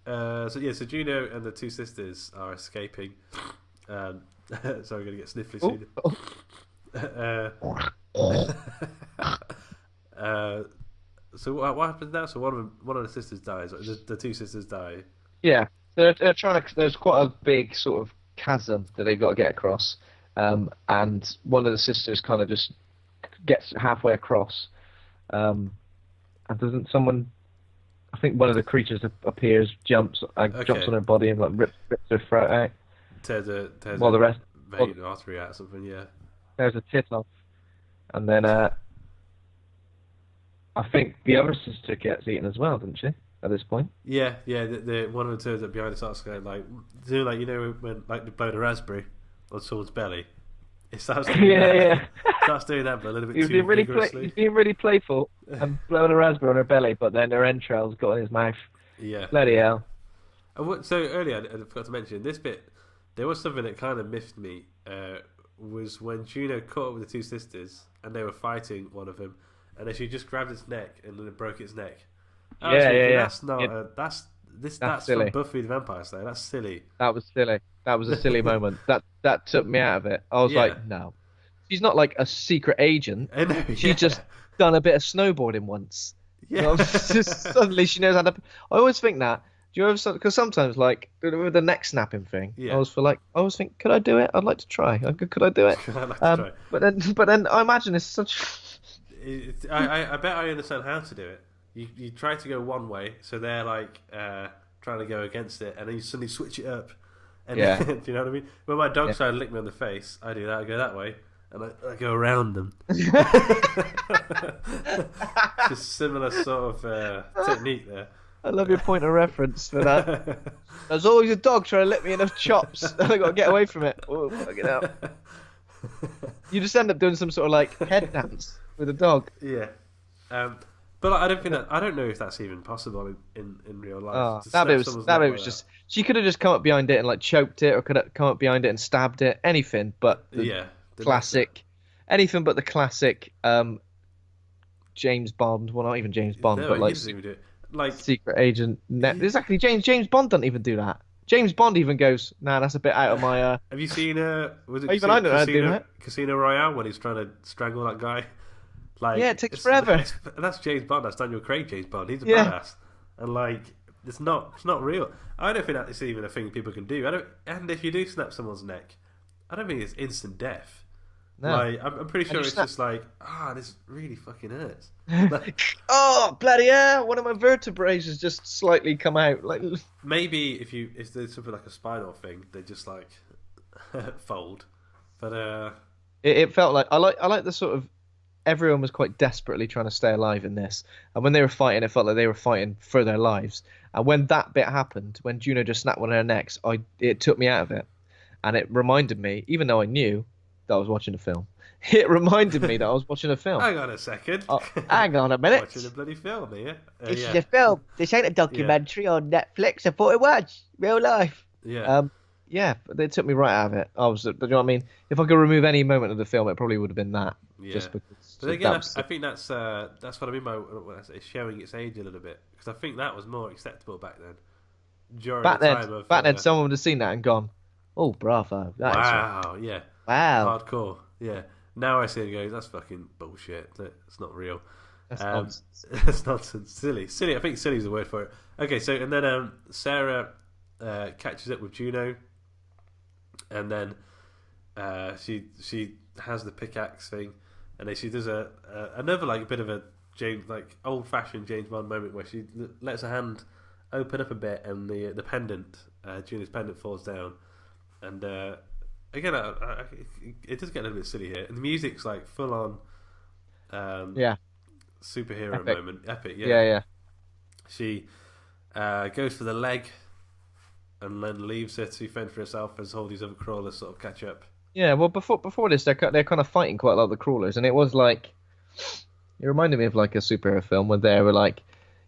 Juno and the 2 sisters are escaping. So I'm gonna get sniffly soon. So what happens now? So one of the sisters dies. The 2 sisters die. Yeah, they're trying to. There's quite a big sort of chasm that they've got to get across, and one of the sisters kind of just gets halfway across, and doesn't someone? I think one of the creatures appears, jumps on her body and rips her throat out. Tears while the rest vein or artery out or something. Yeah. tears a tit off, and then I think the other sister gets eaten as well, doesn't she? At this point. Yeah, yeah. The one of them turns up behind the starts going like, do like when like they blow the raspberry on someone's belly. It starts doing that. Yeah. Starts doing that, but a little bit He's too been really vigorously. he's been really playful and blowing a raspberry on her belly, but then her entrails got in his mouth. Yeah. Bloody hell. So earlier, I forgot to mention this bit. There was something that kind of miffed me. Was when Juno caught up with the two sisters and they were fighting one of them, and then she just grabbed its neck and then it broke its neck. That's not. That's silly. from Buffy the Vampire Slayer. That's silly. That was silly. That was a silly moment. That took me out of it. I was like, no. She's not like a secret agent. I know, She just done a bit of snowboarding once. Yeah. Just suddenly she knows how to. I always think that. Do you ever? Because sometimes, like with the neck snapping thing, I always think, could I do it? I'd like to try. Could I do it? I'd like to try. But then I imagine it's such. I bet I understand how to do it. You try to go one way, so they're like trying to go against it, and then you suddenly switch it up. And do you know what I mean? When my dog's trying to lick me on the face, I do that. I go that way, and I go around them. Just similar sort of technique there. I love your point of reference for that. There's always a dog trying to lick me in the chops, and I got to get away from it. Oh, fucking hell. You just end up doing some sort of like head dance with a dog. Yeah. But I don't think that. I don't know if that's even possible in real life. Oh, that bit was just. She could have just come up behind it and like choked it, or could have come up behind it and stabbed it. Anything but the classic. Anything but the classic James Bond. Well, not even James Bond, but like secret agent. Exactly. James Bond doesn't even do that. James Bond even goes, nah, that's a bit out of my. Have you seen was it even I don't know how to do that. Casino Royale when he's trying to strangle that guy? Like, yeah, it takes forever. That's James Bond. That's Daniel Craig. James Bond. He's a badass, and like it's not real. I don't think that's even a thing people can do. And if you do snap someone's neck, I don't think it's instant death. No, like, I'm pretty sure it's just like this really fucking hurts. Oh bloody hell! One of my vertebrae has just slightly come out. Like maybe if there's something like a spinal thing, they just like fold. But it felt like I like the sort of. Everyone was quite desperately trying to stay alive in this, and when they were fighting, it felt like they were fighting for their lives. And when that bit happened, when Juno just snapped one of her necks, it took me out of it, and it reminded me, even though I knew that I was watching a film, it reminded me that I was watching a film. Hang on a second. Hang on a minute. Watching a bloody film here. This is a film. This ain't a documentary on Netflix. I thought it was real life. Yeah. Yeah, but it took me right out of it. Do you know what I mean? If I could remove any moment of the film, it probably would have been that. Yeah. Just because. But again, I think that's what I mean by when I say showing its age a little bit, because I think that was more acceptable back then. Back then, someone would have seen that and gone, "Oh, bravo! Wow, hardcore, yeah." Now I see it and go, "That's fucking bullshit. It's not real. That's nonsense. That's nonsense. Silly. I think silly is the word for it." Okay, so and then Sarah catches up with Juno, and then she has the pickaxe thing. And then she does another like a bit of a old fashioned James Bond moment where she lets her hand open up a bit and the pendant, Juno's pendant, falls down. And again, it does get a little bit silly here. And the music's like full on, superhero epic. moment, epic. Yeah. She goes for the leg, and then leaves her to fend for herself as all these other crawlers sort of catch up. Yeah, well, before this, they're kind of fighting quite a lot of the crawlers, and it was like, it reminded me of like a superhero film where they were like,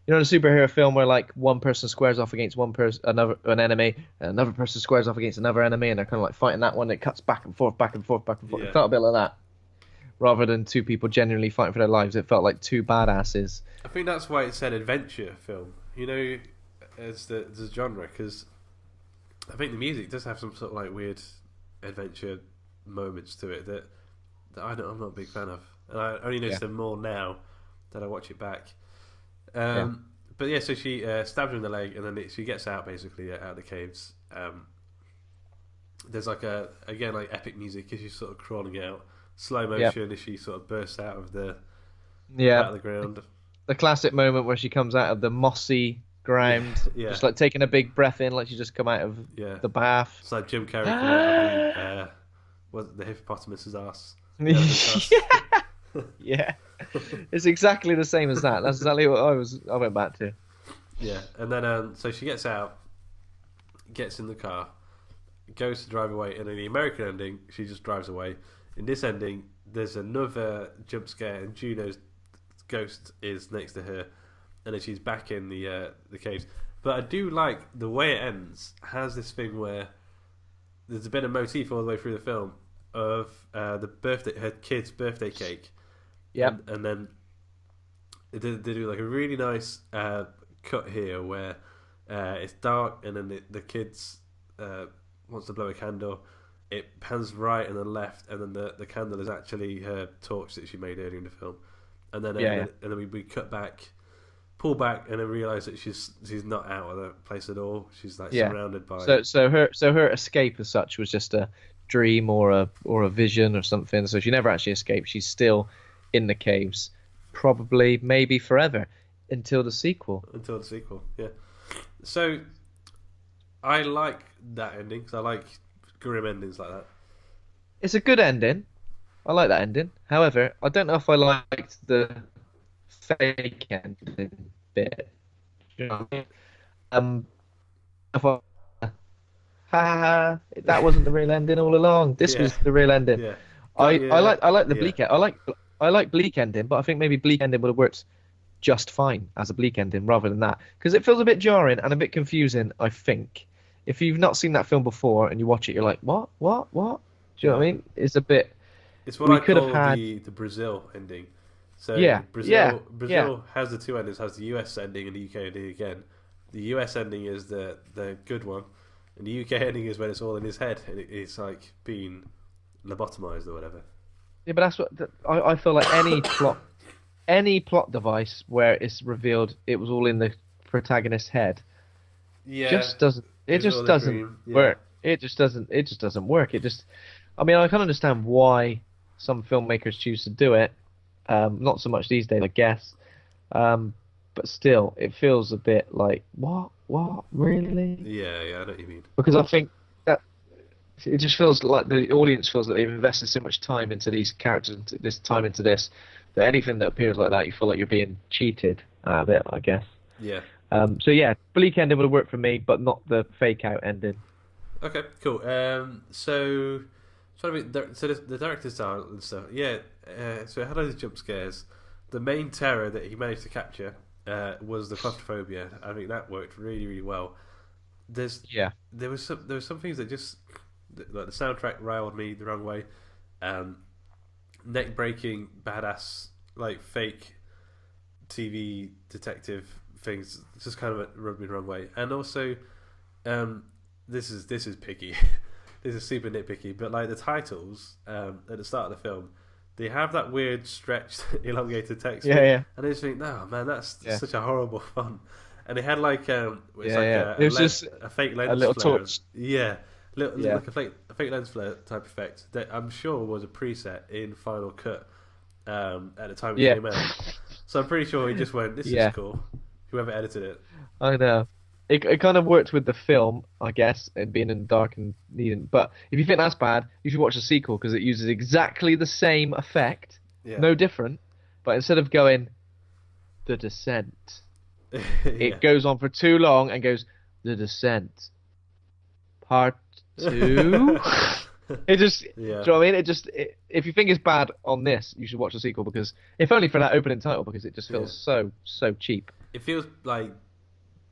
you know, in a superhero film where like one person squares off against an enemy, and another person squares off against another enemy, and they're kind of like fighting that one. And it cuts back and forth. Yeah. It felt a bit like that, rather than two people genuinely fighting for their lives. It felt like two badasses. I think that's why it said adventure film, you know, as the genre, because I think the music does have some sort of like weird adventure moments to it that I'm not a big fan of, and I only notice them more now that I watch it back. But yeah, so she stabs her in the leg, and then she gets out basically out of the caves. There's like like epic music as she's sort of crawling out, slow motion as she sort of bursts out of the ground. The classic moment where she comes out of the mossy ground, just like taking a big breath in, like she just come out of the bath. It's like Jim Carrey coming out of the hippopotamus's ass. Yeah, it's exactly the same as that. That's exactly what I went back to. Yeah, and then so she gets out, gets in the car, goes to drive away, and in the American ending, she just drives away. In this ending, there's another jump scare, and Juno's ghost is next to her, and then she's back in the caves. But I do like the way it ends. Has this thing where there's a bit of motif all the way through the film of her kid's birthday cake. Yeah, and then they do like a really nice cut here where it's dark, and then the kids wants to blow a candle. It pans right and then left, and then the candle is actually her torch that she made earlier in the film. And then and then we cut back, pull back, and then realise that she's not out of the place at all. She's like surrounded by. So her escape as such was just a dream or a vision or something. So she never actually escaped. She's still in the caves, probably maybe forever until the sequel. Yeah. So I like that ending because I like grim endings like that. It's a good ending. I like that ending. However, I don't know if I liked the fake ending bit. You know what I mean? That wasn't the real ending all along. This was the real ending. Yeah. I like the bleak. I like bleak ending, but I think maybe bleak ending would have worked just fine as a bleak ending rather than that, because it feels a bit jarring and a bit confusing. I think if you've not seen that film before and you watch it, you're like, what? Do you know what I mean? It's a bit. It's what I call the Brazil ending. So Brazil has the two endings, has the US ending and the UK ending again. The US ending is the good one, and the UK ending is when it's all in his head and it's like being lobotomized or whatever. Yeah, but that's what I feel like any plot device where it's revealed it was all in the protagonist's head. Yeah, just doesn't. It just doesn't work. It just doesn't work. I mean, I can understand why some filmmakers choose to do it. Not so much these days, I guess. But still, it feels a bit like, what, really? Yeah, I know what you mean. Because I think that it just feels like the audience feels that they've invested so much time into these characters, that anything that appears like that, you feel like you're being cheated out of it, I guess. Yeah. So yeah, bleak ending would have worked for me, but not the fake out ending. Okay, cool. So the director's style and stuff. Yeah. So it had all these jump scares. The main terror that he managed to capture was the claustrophobia. I think that worked really, really well. There was some things that just like the soundtrack riled me the wrong way. Neck breaking, badass, like fake TV detective things just kind of rubbed me the wrong way. And also, this is picky. This is super nitpicky, but like the titles at the start of the film, they have that weird stretched, elongated text. Yeah. And I just think, no, man, that's such a horrible fun. And they had like it was just a fake lens, a little flare. torch. Yeah, like a fake lens flare type effect that I'm sure was a preset in Final Cut at the time it came out. So I'm pretty sure he just went, "This is cool." Whoever edited it. I know. It kind of worked with the film, I guess, it being in the dark and needing. But if you think that's bad, you should watch the sequel because it uses exactly the same effect, no different. But instead of going, The Descent, it goes on for too long and goes, The Descent, Part 2. It just, do you know what I mean? If you think it's bad on this, you should watch the sequel because, if only for that opening title, because it just feels so cheap. It feels like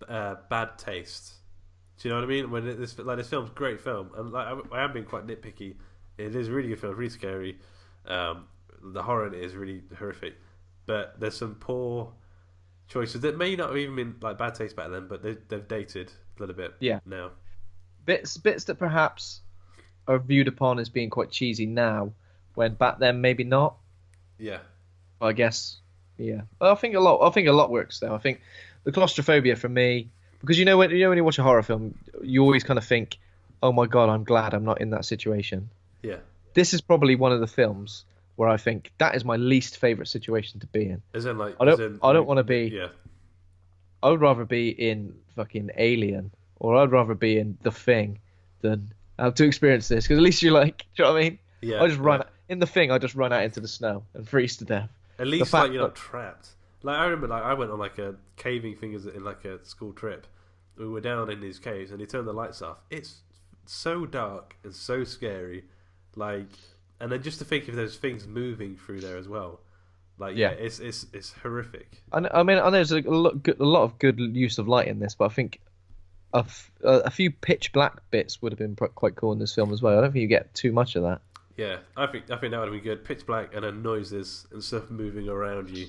bad taste. Do you know what I mean? When this film's a great film, and like I am being quite nitpicky. It is a really good film, really scary. The horror in it is really horrific, but there's some poor choices that may not have even been like bad taste back then, but they've dated a little bit now. Bits that perhaps are viewed upon as being quite cheesy now, when back then maybe not. Yeah. I guess. Yeah. I think a lot works though. I think the claustrophobia for me, because when you watch a horror film, you always kind of think, "Oh my god, I'm glad I'm not in that situation." Yeah. This is probably one of the films where I think that is my least favorite situation to be in. As in, like, I don't want to be. Yeah. I would rather be in fucking Alien, or I'd rather be in The Thing than have to experience this, because at least you're like, do you know what I mean? Yeah. I just run. in the thing, I just run out into the snow and freeze to death. At The least fact you're that not trapped. Like I remember, I went on like a caving thing in like a school trip. We were down in these caves, and they turned the lights off. It's so dark and so scary. Like, and then just to think if there's things moving through there as well. Like, yeah, yeah, it's horrific. I mean, I know there's a lot of good use of light in this, but I think a few pitch black bits would have been quite cool in this film as well. I don't think you get too much of that. Yeah, I think that would have been good. Pitch black and then noises and stuff moving around you.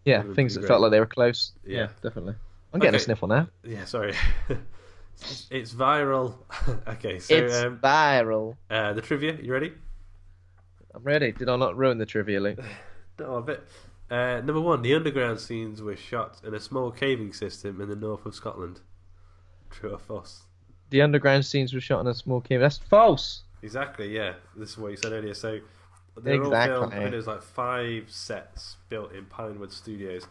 Yeah, Would have things been that great. felt like they were close. Yeah. Yeah, definitely. I'm getting a Okay. sniffle now. Yeah, sorry. It's viral. Okay, so It's viral. the trivia. You ready? I'm ready. Did I not ruin the trivia, Luke? No, a bit. Number one, the underground scenes were shot in a small caving system in the north of Scotland. True or false? The underground scenes were shot in a small cave. That's false. Exactly, yeah. This is what you said earlier. So they were all filmed, I think there's like 5 sets built in Pinewood Studios,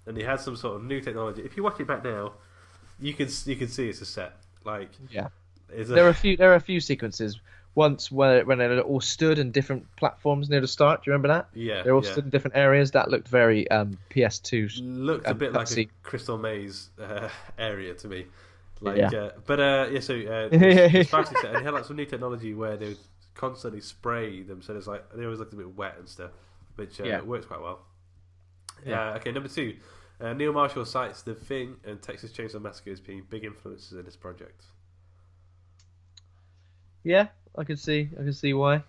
and they had some sort of new technology. If you watch it back now, you can see it's a set. Like, Yeah. it's There are a few sequences. Once when they all stood in different platforms near the start. Do you remember that? yeah, They all yeah. stood in different areas. That looked very PS2. Looked a bit like a cutscene. Crystal Maze area to me. Like, Yeah. yeah. So it's fancy set, and they had like some new technology where they would constantly spray them, so it's like they always looked a bit wet and stuff, which Yeah. works quite well. Yeah. Okay, number 2. Neil Marshall cites The Thing and Texas Chainsaw Massacre as being big influences in this project. Yeah, I can see why.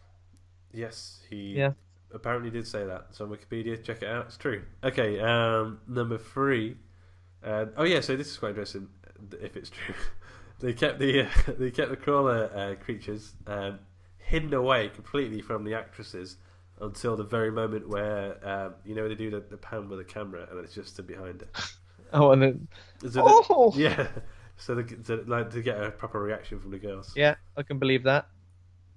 Yes, he Yeah. apparently did say that. So on Wikipedia, check it out. It's true. Okay, number 3. Oh yeah, so this is quite interesting. If it's true, they kept the crawler creatures hidden away completely from the actresses until the very moment where they do the pan with the camera and it's just to behind it. Oh, and then So yeah, so to get a proper reaction from the girls. yeah, I can believe that.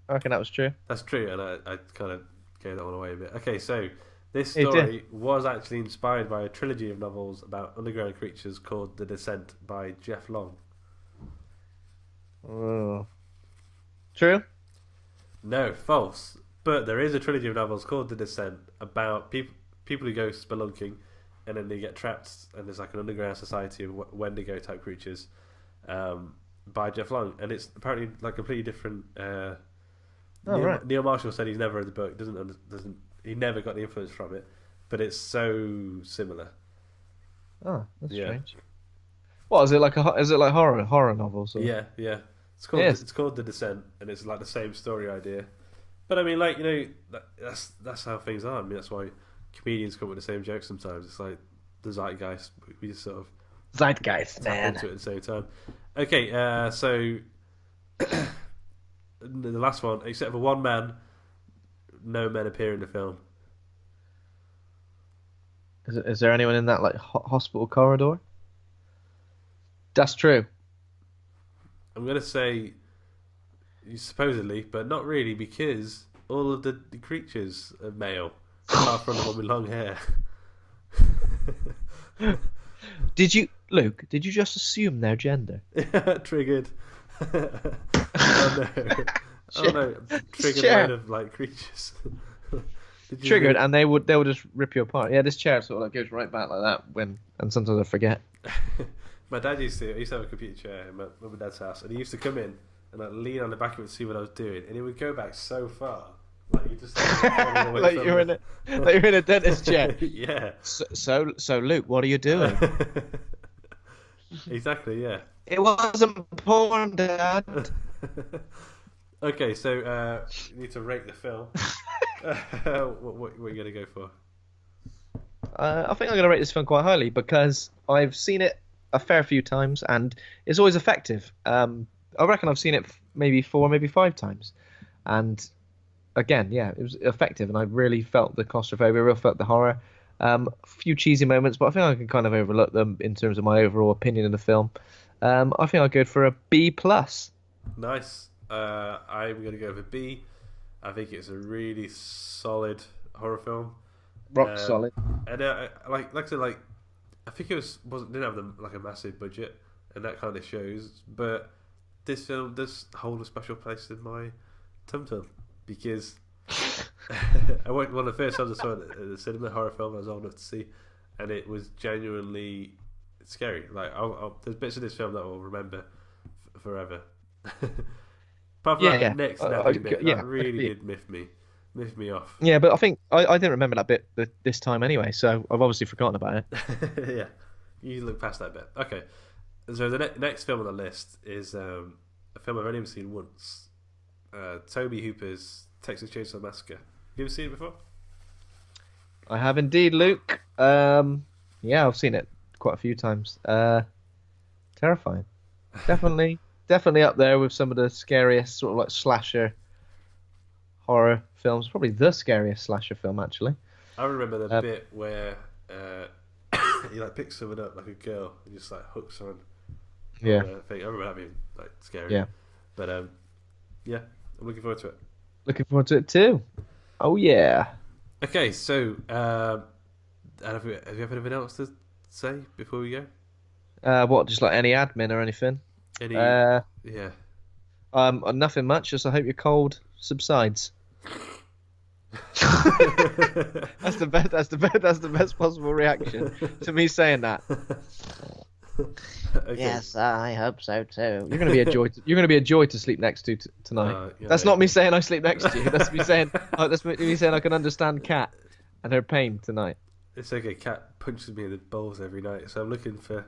I reckon that was true. That's true, and I kind of gave that one away a bit. Okay, so this It did. story was actually inspired by a trilogy of novels about underground creatures called The Descent by Jeff Long. Oh. True. No, false. But there is a trilogy of novels called The Descent about people who go spelunking, and then they get trapped, and there's like an underground society of Wendigo type creatures, by Jeff Long, and it's apparently like completely different. Right. Neil Marshall said he's never read the book, doesn't he never got the influence from it, but it's so similar. Oh, that's Yeah. strange. What is it like? Is it like horror novels? Or... Yeah. Yes. It's called The Descent, and it's like the same story idea. But I mean, like, that's how things are. I mean, that's why comedians come up with the same jokes sometimes. It's like the zeitgeist. We just sort of Zeitgeist, tap man. into it at the same time. Okay, so the last one, except for one man, no men appear in the film. Is there anyone in that like hospital corridor? That's true. I'm gonna say supposedly, but not really, because all of the creatures are male, apart from the one with long hair. Luke? Did you just assume their gender? Triggered. Oh no! Oh no! Triggered Chair. load of like creatures. Did you Triggered, and they would just rip you apart. Yeah, this chair sort of like goes right back like that and sometimes I forget. My dad used to have a computer chair in my mum and dad's house, and he used to come in and like lean on the back of it to see what I was doing, and it would go back so far, like you just like you're in a dentist chair. Yeah. So Luke, what are you doing? Exactly. Yeah. It wasn't porn, Dad. Okay, so you need to rate the film. What are you gonna go for? I think I'm going to rate this film quite highly because I've seen it a fair few times and it's always effective. I reckon I've seen it maybe 4, maybe 5 times, and again, yeah, it was effective, and I really felt the claustrophobia, really felt the horror. A few cheesy moments, but I think I can kind of overlook them in terms of my overall opinion of the film. I think I'll go for a B+. Nice. I'm gonna go for B. I think it's a really solid horror film. Rock solid. And like I said, like I think it didn't have like a massive budget, and that kind of shows. But this film does hold a special place in my tum tum because I went one of the first times I saw it at the cinema, horror film I was old enough to see, and it was genuinely scary. Like, there's bits of this film that I'll remember forever. Apart from that next napping bit, that really did miff me off. Yeah, but I think I didn't remember that bit this time anyway, so I've obviously forgotten about it. Yeah, you look past that bit. Okay, so the next film on the list is a film I've only ever seen once. Toby Hooper's Texas Chainsaw Massacre. You ever seen it before? I have indeed, Luke. Yeah, I've seen it quite a few times. Terrifying. Definitely up there with some of the scariest sort of like slasher horror films. Probably the scariest slasher film, actually. I remember the bit where he like picks someone up like a girl and just like hooks her on. Yeah. I remember that being like scary. Yeah. But yeah, I'm looking forward to it. Looking forward to it too. Oh yeah. Okay, so have you have anything else to say before we go? What? Just like any admin or anything? Any? Yeah. Nothing much. Just I hope your cold subsides. That's the best. That's the best possible reaction to me saying that. Okay. Yes, I hope so too. You're gonna be a joy. You're gonna be a joy to sleep next to tonight. Yeah, that's not me saying I sleep next to you. That's me saying. That's me saying I can understand Kat and her pain tonight. It's okay. Kat punches me in the balls every night, so I'm looking for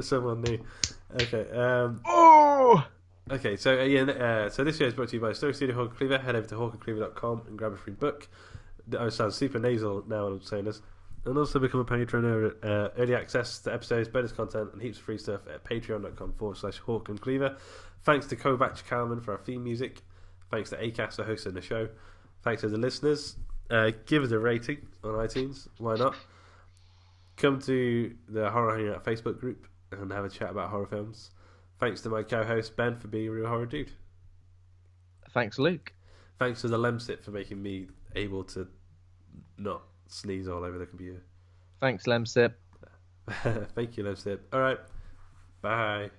someone new. Okay. Oh. Okay, so so this year is brought to you by Stoke Studio Hawk and Cleaver. Head over to hawkandcleaver.com and grab a free book. I sound super nasal now when I'm saying this. And also become a patron over early access to episodes, bonus content, and heaps of free stuff at patreon.com/Hawk and Cleaver. Thanks to Kovac Kalman for our theme music. Thanks to Acast for hosting the show. Thanks to the listeners. Give us a rating on iTunes. Why not? Come to the Horror Hangout Facebook group and have a chat about horror films. Thanks to my co-host Ben for being a real horror dude. Thanks, Luke. Thanks to the Lemsip for making me able to not sneeze all over the computer. Thanks, Lemsip. Thank you, Lemsip. All right. Bye.